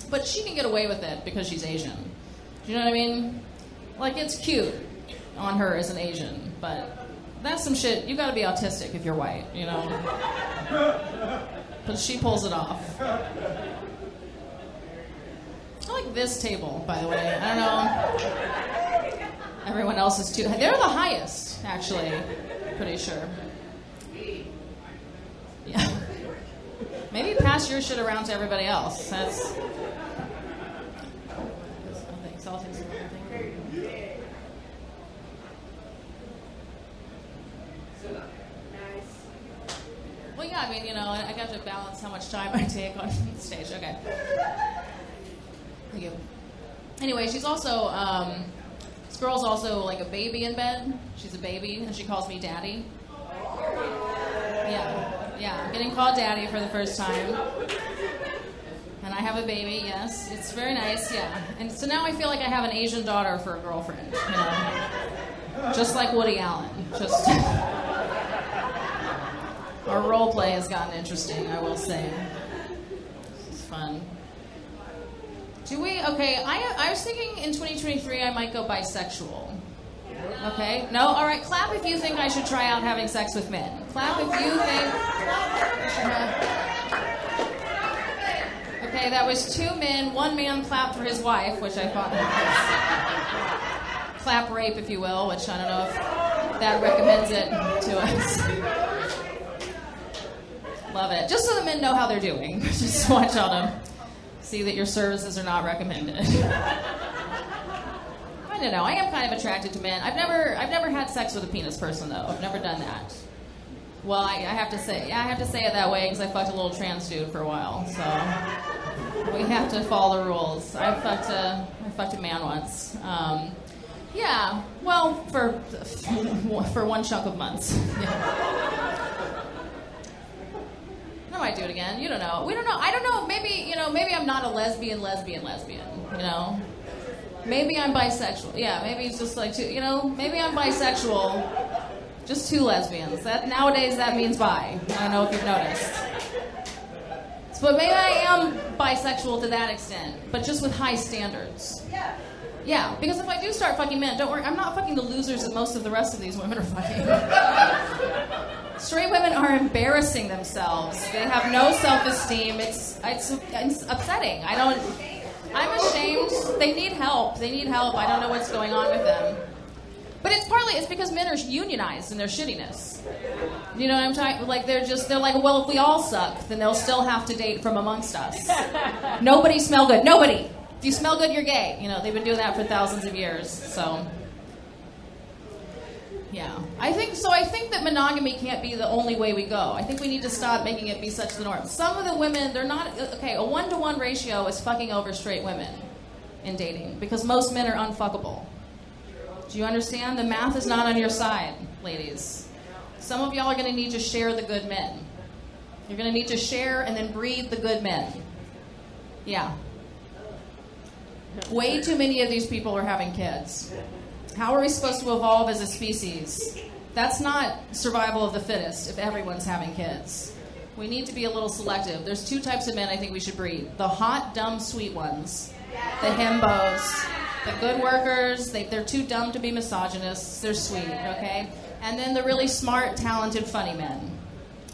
But she can get away with it because she's Asian. Do you know what I mean? Like, it's cute on her as an Asian, but that's some shit. You gotta be autistic if you're white, But she pulls it off. I like this table, by the way. I don't know. Everyone else is too. They're the highest, actually. Pretty sure. Yeah. Maybe pass your shit around to everybody else. That's. Well, yeah, I got to balance how much time I take on stage. Okay. Thank you. Anyway, she's also, this girl's also like a baby in bed. She's a baby, and she calls me daddy. Yeah, I'm getting called daddy for the first time. And I have a baby, yes. It's very nice, yeah. And so now I feel like I have an Asian daughter for a girlfriend, Just like Woody Allen. Our role play has gotten interesting, I will say. It's fun. I was thinking in 2023 I might go bisexual. Okay? No? All right, clap if you think I should try out having sex with men. Clap if you think... Okay, that was 2 men. 1 man clapped for his wife, which I thought was clap rape, if you will, which I don't know if that recommends it to us. Love it. Just so the men know how they're doing. Just watch out to see that your services are not recommended. I don't know. I am kind of attracted to men. I've never had sex with a penis person, though. I've never done that. Well, I have to say it that way because I fucked a little trans dude for a while, so we have to follow the rules. I fucked a man once. Yeah, well, for 1 chunk of months. Yeah. I might do it again. You don't know. We don't know. I don't know. Maybe I'm not a lesbian. Maybe I'm bisexual. Yeah, maybe it's just like maybe I'm bisexual. Just 2 lesbians. Nowadays that means bi. I don't know if you've noticed. But maybe I am bisexual to that extent, but just with high standards. Yeah, because if I do start fucking men, don't worry, I'm not fucking the losers that most of the rest of these women are fucking. Straight women are embarrassing themselves. They have no self-esteem. It's upsetting. I'm ashamed. They need help. I don't know what's going on with them. But it's because men are unionized in their shittiness. You know what I'm talking? Like they're like, well, if we all suck, then they'll still have to date from amongst us. Nobody smell good. Nobody. If you smell good, you're gay. You know, they've been doing that for thousands of years. So, yeah. I think that monogamy can't be the only way we go. I think we need to stop making it be such the norm. Some of the women, they're not, okay, a 1-to-1 ratio is fucking over straight women in dating because most men are unfuckable. Do you understand? The math is not on your side, ladies. Some of y'all are going to need to share the good men. You're going to need to share and then breed the good men. Yeah. Way too many of these people are having kids. How are we supposed to evolve as a species? That's not survival of the fittest if everyone's having kids. We need to be a little selective. There's 2 types of men I think we should breed. The hot, dumb, sweet ones. The himbos. The good workers. They're too dumb to be misogynists. They're sweet, okay? And then the really smart, talented, funny men.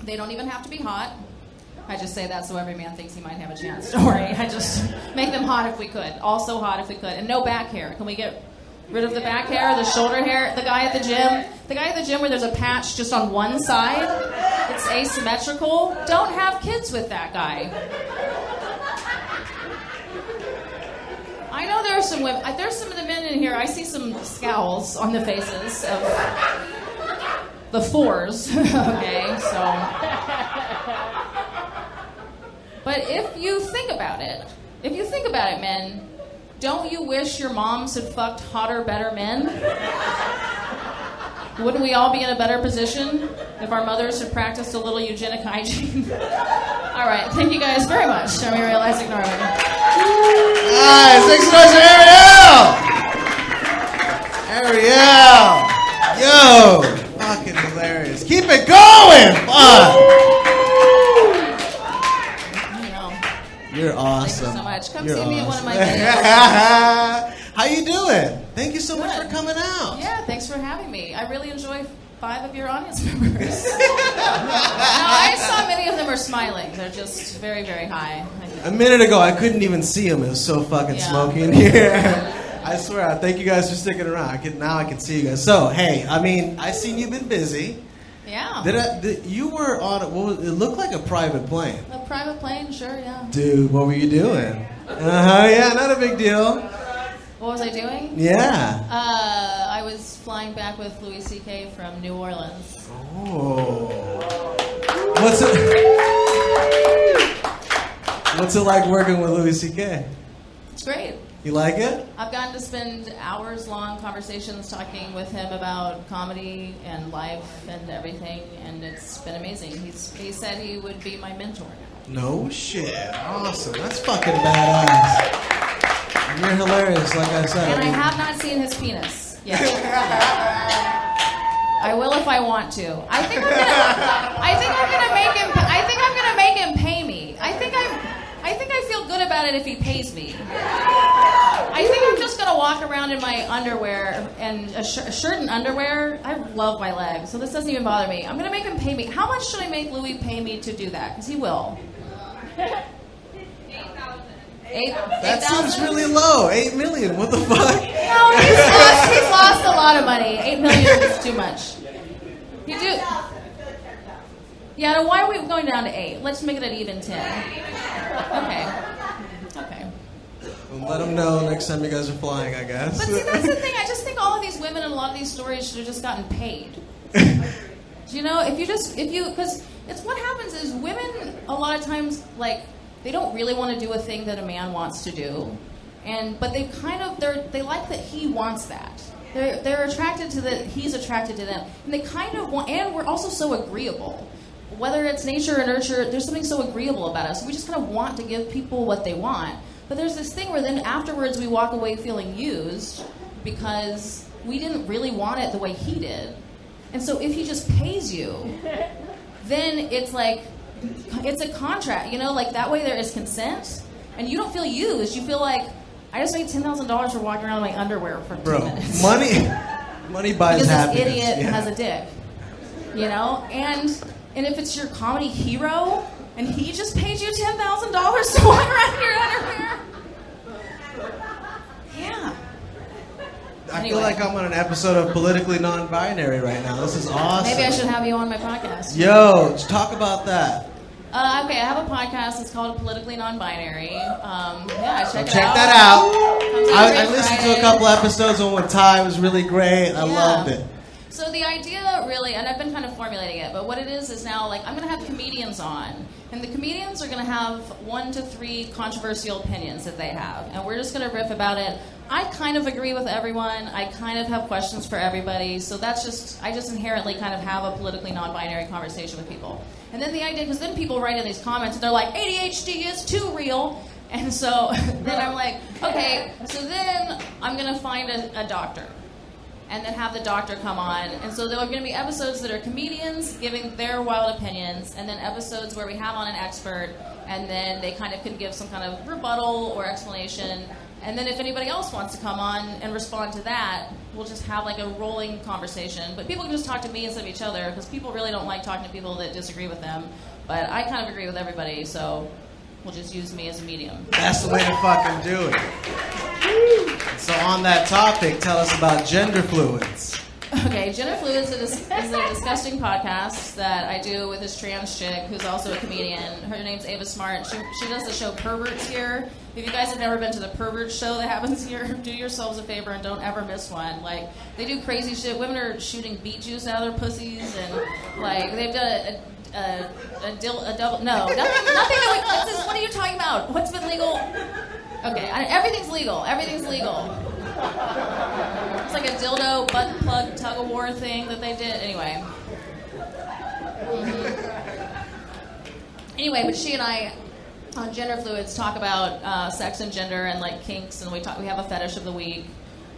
They don't even have to be hot. I just say that so every man thinks he might have a chance. Don't worry. I just make them hot if we could. Also hot if we could. And no back hair. Can we get rid of the back hair, the shoulder hair? The guy at the gym where there's a patch just on one side, it's asymmetrical. Don't have kids with that guy. I know there are some women. There's some of the men in here. I see some scowls on the faces of the 4s. Okay, so. But if you think about it, men, don't you wish your moms had fucked hotter, better men? Wouldn't we all be in a better position if our mothers had practiced a little eugenic hygiene? All right, thank you guys very much. I'm Arielle Isaac Norman. Nice, thanks so much, Arielle. Yo, fucking hilarious. Keep it going. Fuck. You're awesome. Thank you so much. Come You're see me at one of my awesome. videos. How you doing? Thank you so much Good. for coming out. Yeah, thanks for having me. I really enjoy 5 of your audience members. No, I saw many of them are smiling. They're just very, very high. A minute ago, I couldn't even see them. It was so fucking smoky in here. I swear. Thank you guys for sticking around. Now I can see you guys. So, hey, I mean, I seen you've been busy. Yeah. You were on, it looked like a private plane. A private plane, sure, yeah. Dude, what were you doing? Yeah, not a big deal. What was I doing? Yeah. I was flying back with Louis C.K. from New Orleans. Oh. What's it like working with Louis C.K.? It's great. You like it? I've gotten to spend hours-long conversations talking with him about comedy and life and everything, and it's been amazing. He said he would be my mentor now. No shit. Awesome. That's fucking badass. And you're hilarious, like I said. And I have not seen his penis yet. I will if I want to. I think I'm gonna make him pay me. I think I feel good about it if he pays me. I think I'm just gonna walk around in my underwear and a shirt and underwear. I love my legs, so this doesn't even bother me. I'm gonna make him pay me. How much should I make Louis pay me to do that? Because he will. 8,000. That seems really low. 8 million. What the fuck? No, he's lost a lot of money. 8 million is too much. You do. Yeah. Now why are we going down to 8? Let's make it an even 10. Okay. Well, let them know next time you guys are flying, I guess. But see, that's the thing. I just think all of these women and a lot of these stories should have just gotten paid. You know, because it's what happens is women a lot of times, like, they don't really want to do a thing that a man wants to do, but they like that he wants that. They're attracted to that he's attracted to them, and they kind of want. And we're also so agreeable. Whether it's nature or nurture, there's something so agreeable about us. We just kind of want to give people what they want. But there's this thing where then afterwards we walk away feeling used because we didn't really want it the way he did. And so if he just pays you, then it's like, it's a contract, you know, like that way there is consent. And you don't feel used. You feel like, I just made $10,000 for walking around in my underwear for 2 minutes. Money buys because happiness. This idiot has a dick. You know? And if it's your comedy hero, and he just paid you $10,000 to walk around in your underwear. Yeah. I feel like I'm on an episode of Politically Non-Binary right now. This is awesome. Maybe I should have you on my podcast. Yo, let's talk about that. Okay, I have a podcast. It's called Politically Non-Binary. Yeah, check that out. I listened Friday. to a couple episodes on with Ty. It was really great. I loved it. So the idea really, and I've been kind of formulating it, but what it is now, like, I'm going to have comedians on. And the comedians are going to have 1 to 3 controversial opinions that they have. And we're just going to riff about it. I kind of agree with everyone. I kind of have questions for everybody. So I just inherently kind of have a politically non-binary conversation with people. And then the idea, because then people write in these comments and they're like, ADHD is too real. And so then I'm like, okay, so then I'm going to find a doctor. And then have the doctor come on. And so there are going to be episodes that are comedians giving their wild opinions, and then episodes where we have on an expert, and then they kind of can give some kind of rebuttal or explanation. And then if anybody else wants to come on and respond to that, we'll just have like a rolling conversation. But people can just talk to me instead of each other, because people really don't like talking to people that disagree with them. But I kind of agree with everybody, so we'll just use me as a medium. That's the way to fucking do it. So on that topic, tell us about Gender Fluids. Okay, Gender Fluids is a disgusting podcast that I do with this trans chick who's also a comedian. Her name's Ava Smart. She does the show Perverts here. If you guys have never been to the Perverts show that happens here, do yourselves a favor and don't ever miss one. Like, they do crazy shit. Women are shooting beet juice out of their pussies, and like they've done a double. No, nothing that we. What are you talking about? What's been legal? Okay, everything's legal. Everything's legal. It's like a dildo butt plug tug of war thing that they did. Anyway. Anyway, but she and I on Gender Fluids talk about sex and gender and like kinks, and we have a fetish of the week.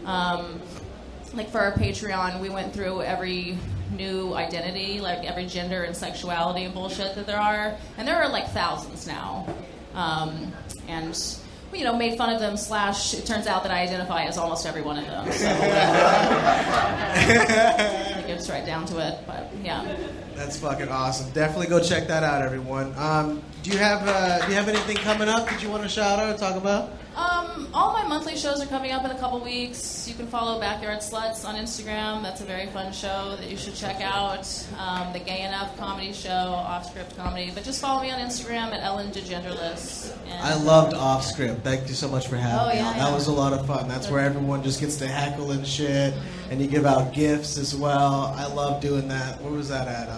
Like for our Patreon, we went through every new identity, like every gender and sexuality and bullshit that there are, and there are like thousands now. And made fun of them. It turns out that I identify as almost every one of them. So it gets right down to it. But yeah. That's fucking awesome. Definitely go check that out, everyone. Do you have anything coming up that you want to shout out or talk about? All my monthly shows are coming up in a couple weeks. You can follow Backyard Sluts on Instagram. That's a very fun show that you should check out. The Gay Enough comedy show, Off-Script comedy. But just follow me on Instagram at Ellen DeGenderless. I loved Off-Script. Thank you so much for having me. Yeah. That was a lot of fun. That's where everyone just gets to heckle and shit. And you give out gifts as well. I love doing that. Where was that at?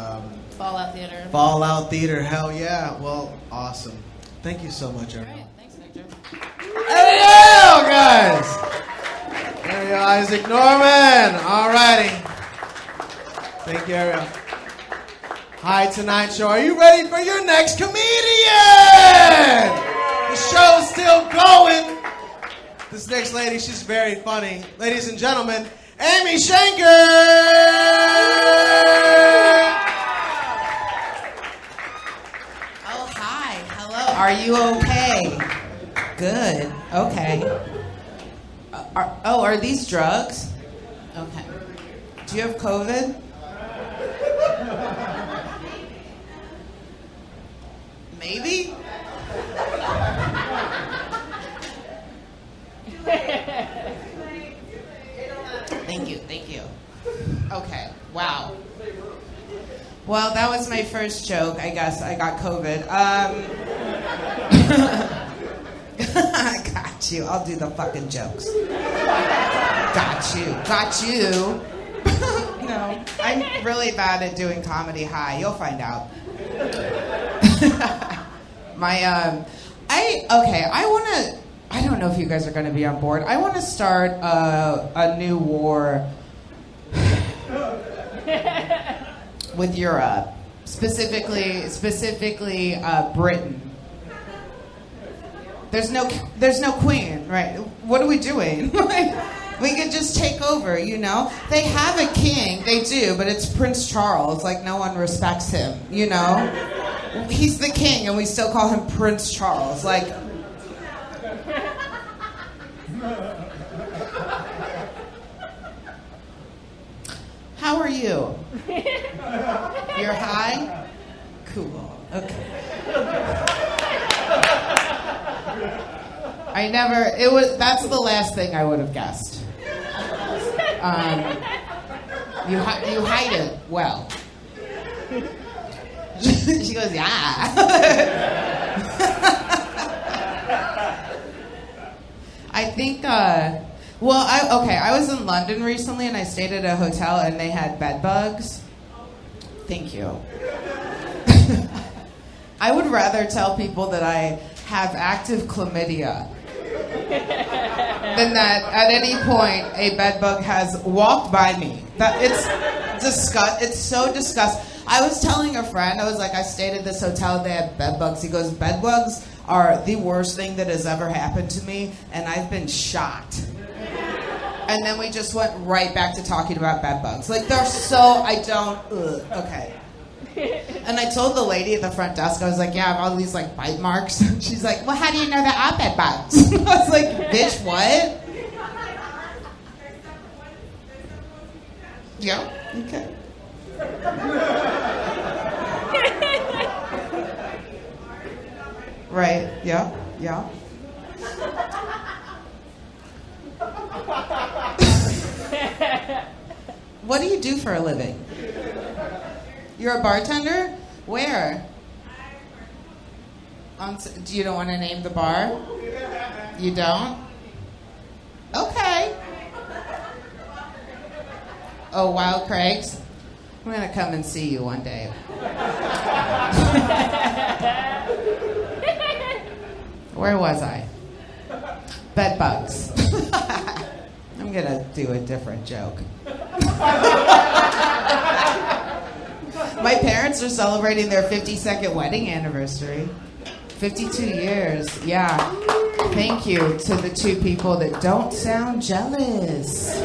Fallout Theater. Fallout Theater. Hell yeah. Well, awesome. Thank you so much, everyone. All right. Thanks, Victor. Hello, guys. Arielle, Isaac, Norman. All righty. Thank you, Arielle. Hi, Tonight Show. Are you ready for your next comedian? The show's still going. This next lady, she's very funny. Ladies and gentlemen, Amey Shanker. Oh, hi. Hello. Are you okay? Good. Okay. Are these drugs? Okay. Do you have COVID? Maybe? Thank you. Okay. Wow. Well, that was my first joke. I guess I got COVID. I got you. I'll do the fucking jokes. Got you. No, I'm really bad at doing comedy. Hi, you'll find out. I don't know if you guys are going to be on board. I want to start a new war with Europe, specifically Britain. There's no queen, right? What are we doing? We could just take over, you know? They have a king, they do, but it's Prince Charles. Like, no one respects him, you know? He's the king, and we still call him Prince Charles. Like, how are you? You're high? Cool. Okay. That's the last thing I would have guessed. You hide it well. She goes, yeah. I think, I was in London recently and I stayed at a hotel and they had bed bugs. Thank you. I would rather tell people that I have active chlamydia than that at any point a bed bug has walked by me. It's so disgusting. I was telling a friend, I was like, I stayed at this hotel, they had bed bugs. He goes, bed bugs are the worst thing that has ever happened to me, and I've been shocked. And then we just went right back to talking about bed bugs. Like, they're so, okay. And I told the lady at the front desk, I was like, yeah, I have all these, like, bite marks. She's like, well, how do you know there are bed bugs? I was like, bitch, what? Yeah, okay. Right, yeah. What do you do for a living? You're a bartender? Where? Do you don't want to name the bar? You don't? Okay. Oh, Wild Craig's? I'm going to come and see you one day. Where was I? Bed bugs. I'm going to do a different joke. My parents are celebrating their 52nd wedding anniversary. 52 years, yeah. Thank you to the two people that don't sound jealous.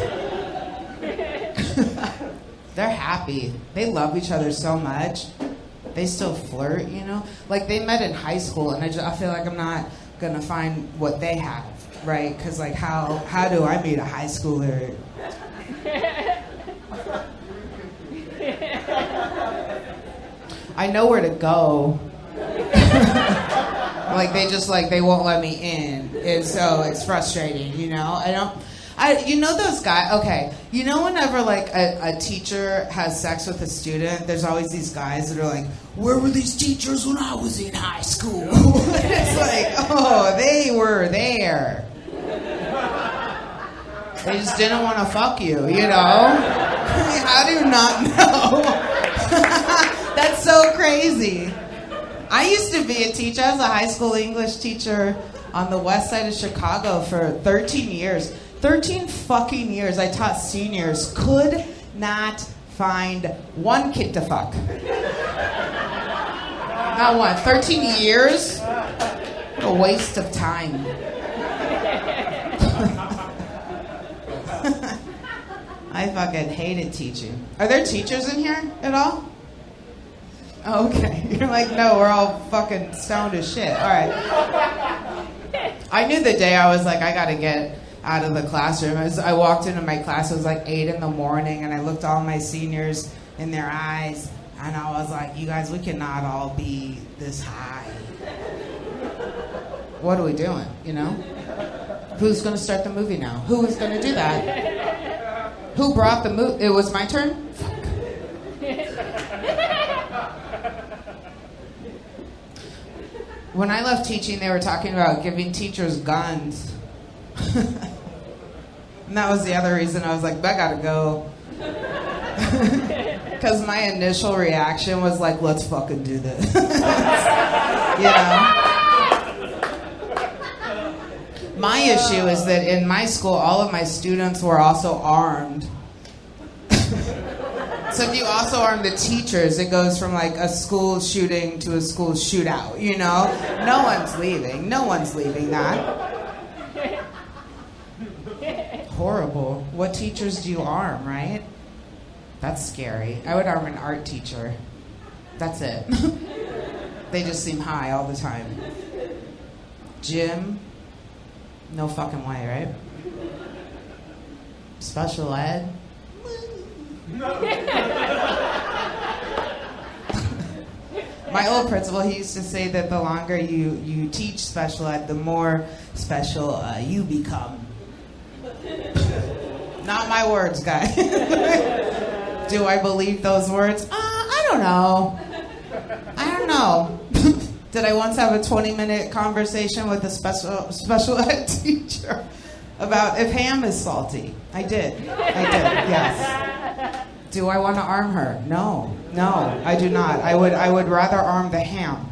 They're happy. They love each other so much. They still flirt, you know? Like, they met in high school, and I feel like I'm not going to find what they have, right? Because, like, how do I meet a high schooler? I know where to go. Like, they won't let me in. And so it's frustrating, you know? You know those guys, okay, you know whenever, like, a teacher has sex with a student, there's always these guys that are like, where were these teachers when I was in high school? It's like, oh, they were there. They just didn't want to fuck you, you know? How do you not know? That's so crazy. I used to be a teacher. I was a high school English teacher on the west side of Chicago for 13 years. 13 fucking years I taught seniors. Could not find one kid to fuck. Not one. 13 years? What a waste of time. I fucking hated teaching. Are there teachers in here at all? Oh, okay. You're like, no, we're all fucking stoned as shit. All right. I knew the day I was like, I gotta get out of the classroom. I walked into my class, it was like 8 a.m, and I looked all my seniors in their eyes, and I was like, you guys, we cannot all be this high. What are we doing, you know? Who's gonna start the movie now? Who is gonna do that? Who brought the movie? It was my turn? Fuck. When I left teaching, they were talking about giving teachers guns. And that was the other reason I was like, I gotta go. Because my initial reaction was like, let's fucking do this. You know? My issue is that in my school, all of my students were also armed. So if you also arm the teachers, it goes from like a school shooting to a school shootout, you know? No one's leaving. No one's leaving that. Horrible. What teachers do you arm, right? That's scary. I would arm an art teacher. That's it. They just seem high all the time. Gym? No fucking way, right? Special ed? My old principal, he used to say that the longer you teach special ed, the more special you become. Not my words, guy. Do I believe those words? I don't know. Did I once have a 20-minute conversation with a special ed teacher about if ham is salty? I did, yes. Do I want to arm her? No, I do not. I would rather arm the ham.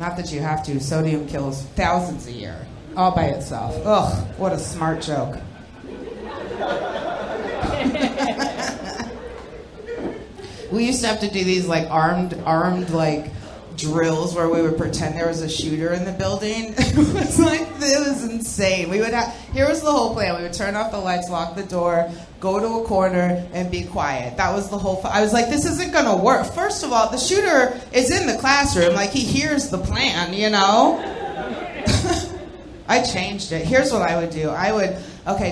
Not that you have to. Sodium kills thousands a year, all by itself. Ugh, what a smart joke. We used to have to do these like armed like drills where we would pretend there was a shooter in the building. It was insane. Here was the whole plan. We would turn off the lights, lock the door, go to a corner, and be quiet. That was the whole. I was like, this isn't gonna work. First of all, the shooter is in the classroom. Like he hears the plan, you know. I changed it. Here's what I would do.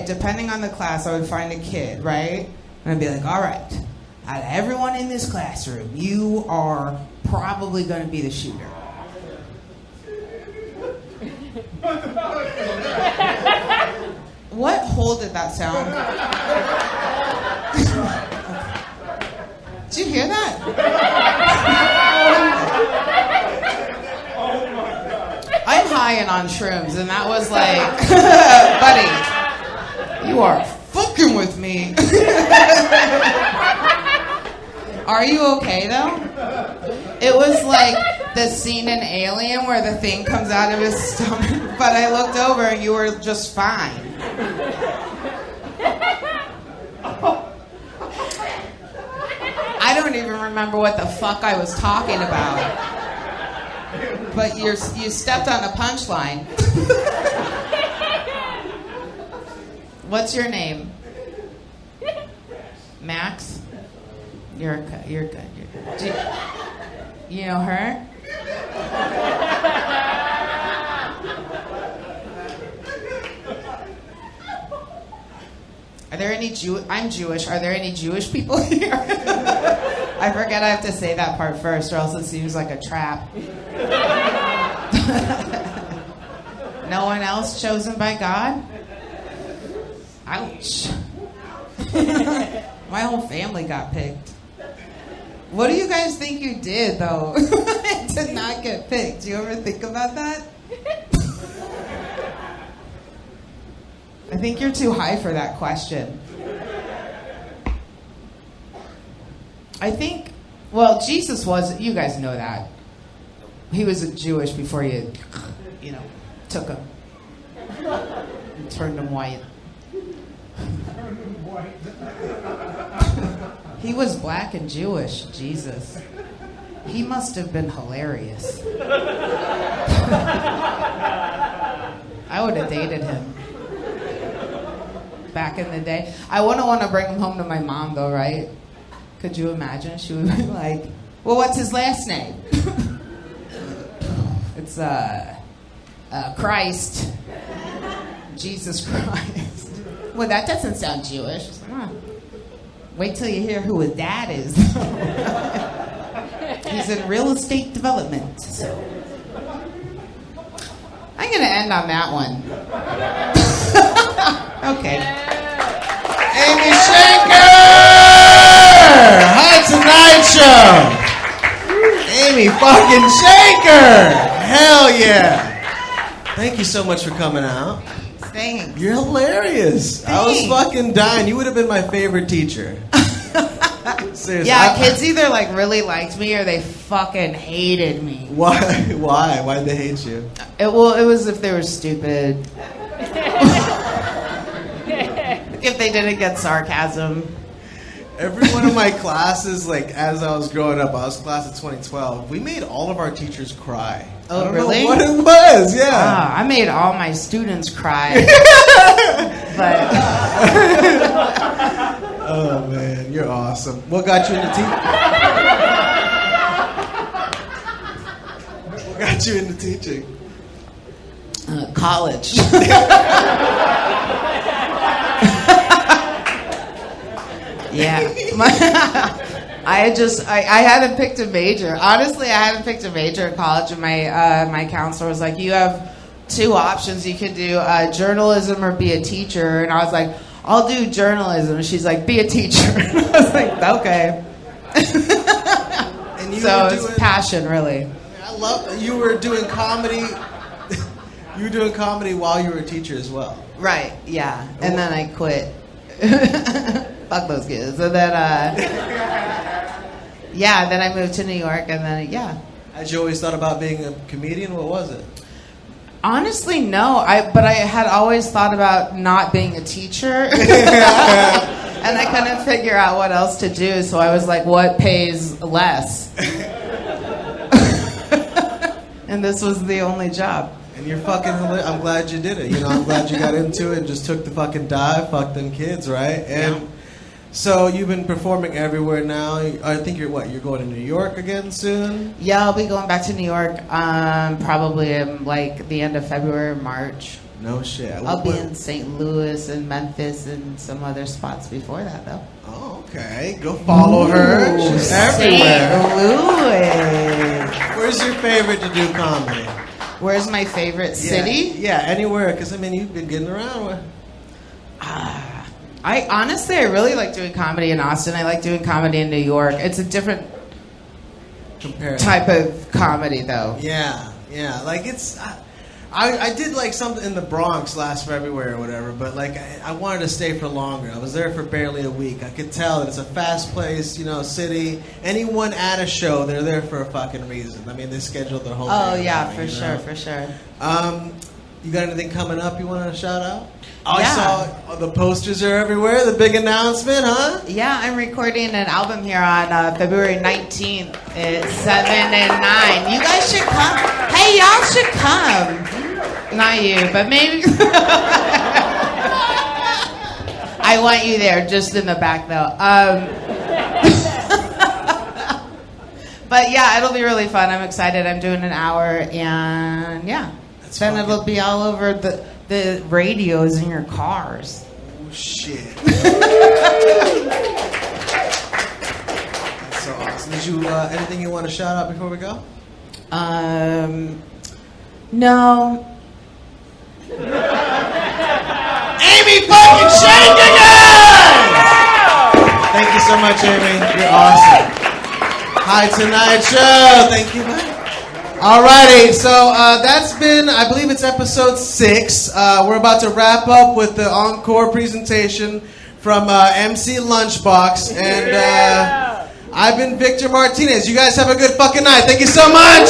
Depending on the class, I would find a kid, right? And I'd be like, all right, out of everyone in this classroom, you are probably going to be the shooter. What hole did that sound? Did you hear that? I'm high and on shrooms, and that was like, buddy, you are fucking with me. Are you okay, though? It was like the scene in Alien where the thing comes out of his stomach, but I looked over and you were just fine. I don't even remember what the fuck I was talking about. But you stepped on a punchline. What's your name? Max? You're good. You know her? Are there any I'm Jewish. Are there any Jewish people here? I forget I have to say that part first, or else it seems like a trap. No one else chosen by God? Ouch. My whole family got picked. What do you guys think you did, though, to not get picked? Do you ever think about that? I think you're too high for that question. I think, Jesus was, you guys know that. He was Jewish before you took him. And turned him white. He was black and Jewish, Jesus. He must have been hilarious. I would have dated him. Back in the day. I wouldn't want to bring him home to my mom, though, right? Could you imagine? She would be like, well, what's his last name? It's, Christ. Jesus Christ. Well, that doesn't sound Jewish. Wait till you hear who his dad is. He's in real estate development. So. I'm going to end on that one. Okay. Amey Shanker! Hi Tonight Show! Amey fucking Shanker! Hell yeah! Thank you so much for coming out. Thanks. You're hilarious. Thanks. I was fucking dying. You would have been my favorite teacher. Seriously. Yeah, kids either like really liked me or they fucking hated me. Why? Why'd they hate you? It was if they were stupid. If they didn't get sarcasm. Every one of my classes, like as I was growing up, I was class of 2012. We made all of our teachers cry. Oh, I don't really? know what it was, yeah. I made all my students cry. But oh man, you're awesome. What got you into teaching? What got you into teaching? College. Yeah. I hadn't picked a major. Honestly, I hadn't picked a major in college, and my counselor was like, "You have two options. You could do journalism or be a teacher. And I was like, I'll do journalism. She's like, be a teacher. I was like, okay. And you So were it's doing, passion, really. I love you were doing comedy. You were doing comedy while you were a teacher as well. Right, yeah. And then I quit. Fuck those kids. And then, yeah, then I moved to New York, and then, yeah. Had you always thought about being a comedian? What was it? Honestly, no. But I had always thought about not being a teacher. And I couldn't figure out what else to do, so I was like, what pays less? And this was the only job. And you're fucking hilarious. I'm glad you did it. You know, I'm glad you got into it and just took the fucking dive. Fuck them kids, right? And so you've been performing everywhere now. I think you're going to New York again soon? Yeah, I'll be going back to New York probably in like the end of February or March. No shit. I'll be in St. Louis and Memphis and some other spots before that, though. Oh, okay. Go follow her. She's everywhere. St. Louis. Where's your favorite to do comedy? Where's my favorite city? Yeah, anywhere. Because, I mean, you've been getting around. I honestly really like doing comedy in Austin. I like doing comedy in New York. It's a different type of comedy, though. Yeah. Like, it's... I did like something in the Bronx last February or whatever, but like I wanted to stay for longer. I was there for barely a week. I could tell that it's a fast-paced, city. Anyone at a show, they're there for a fucking reason. I mean, they scheduled their whole. Oh yeah, for sure. You got anything coming up you want to shout out? Oh, Yeah. I saw the posters are everywhere. The big announcement, huh? Yeah, I'm recording an album here on February 19th at 7 and 9. You guys should come. Hey, y'all should come. Not you, but maybe. I want you there, just in the back, though. But yeah, it'll be really fun. I'm excited. I'm doing an hour, and yeah. Then it'll be all over the radios in your cars. Oh, shit. That's so awesome. Did you, anything you want to shout out before we go? No. Amey fucking Shanker! Thank you so much, Amey. You're awesome. Hi, Tonight Show. Thank you, man. Alrighty, so that's been, I believe it's episode 6. We're about to wrap up with the encore presentation from MC Lunchbox, and I've been Victor Martinez. You guys have a good fucking night. Thank you so much.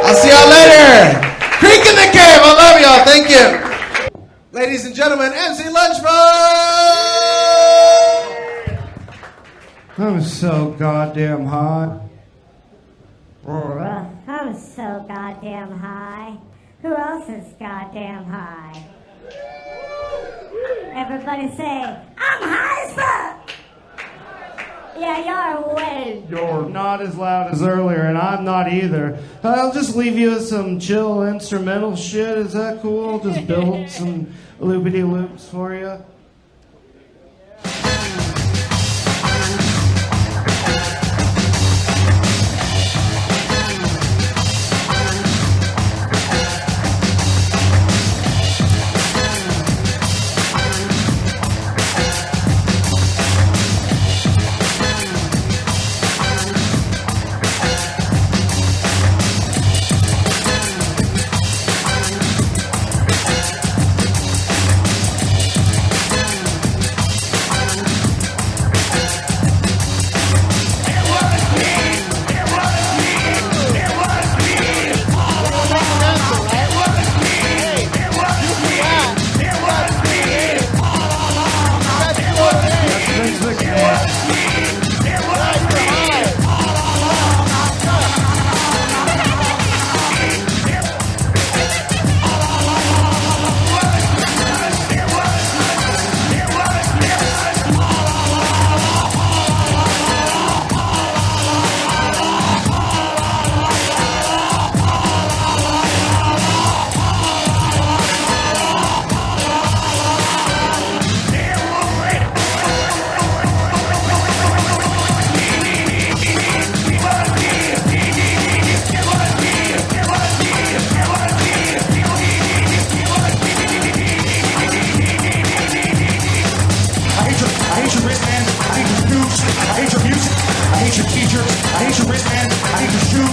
I'll see y'all later. Creek in the cave. I love y'all. Thank you. Ladies and gentlemen, MC Lunchbox. I'm so goddamn hot. I'm so goddamn high. Who else is goddamn high? Everybody say, I'm high as fuck! Yeah, y'all are way. You're not as loud as earlier, and I'm not either. I'll just leave you with some chill instrumental shit. Is that cool? Just build some loopity-loops for you.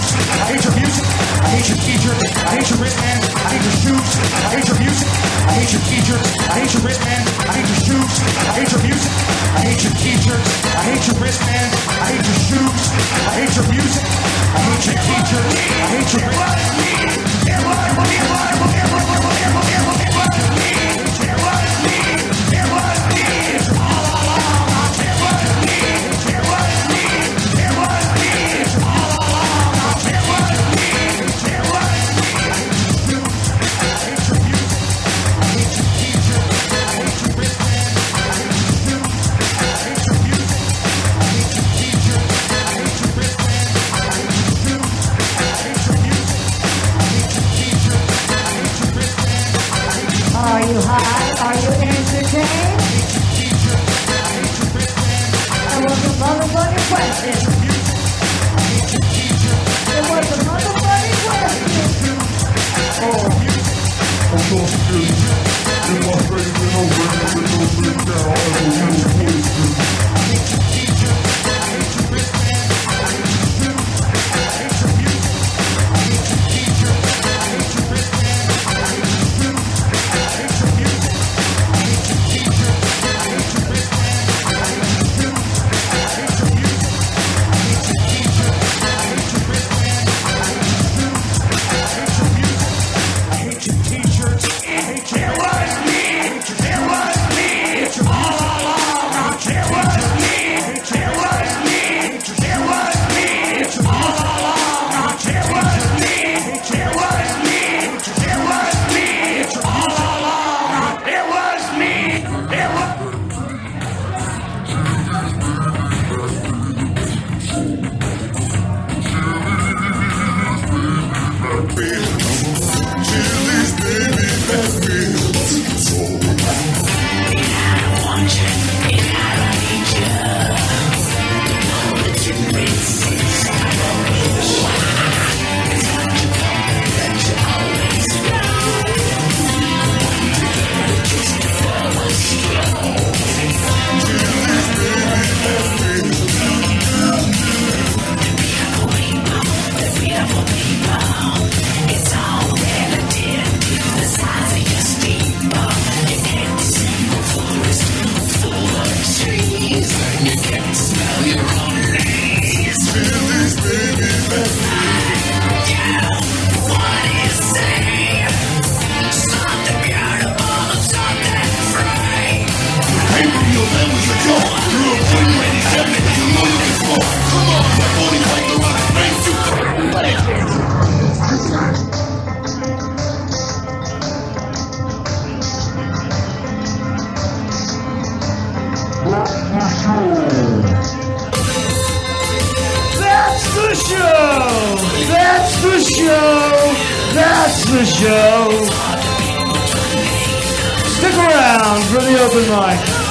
shoes. I hate your music. I hate your teacher. I hate your wristband. I hate your shoes. I hate your music. I hate your teacher. I hate your wristband. I hate your shoes. I hate your music. I hate your teacher. I hate your wristband. I hate your shoes. I hate your music. I hate your teacher. I hate your wristband. Are you high? Are you entertained? That was a motherfucking question. It was a motherfucking question. I'm so scared. In my face, and I'm ready to go sit down as a little poison. That's the show. Stick around for the open mic.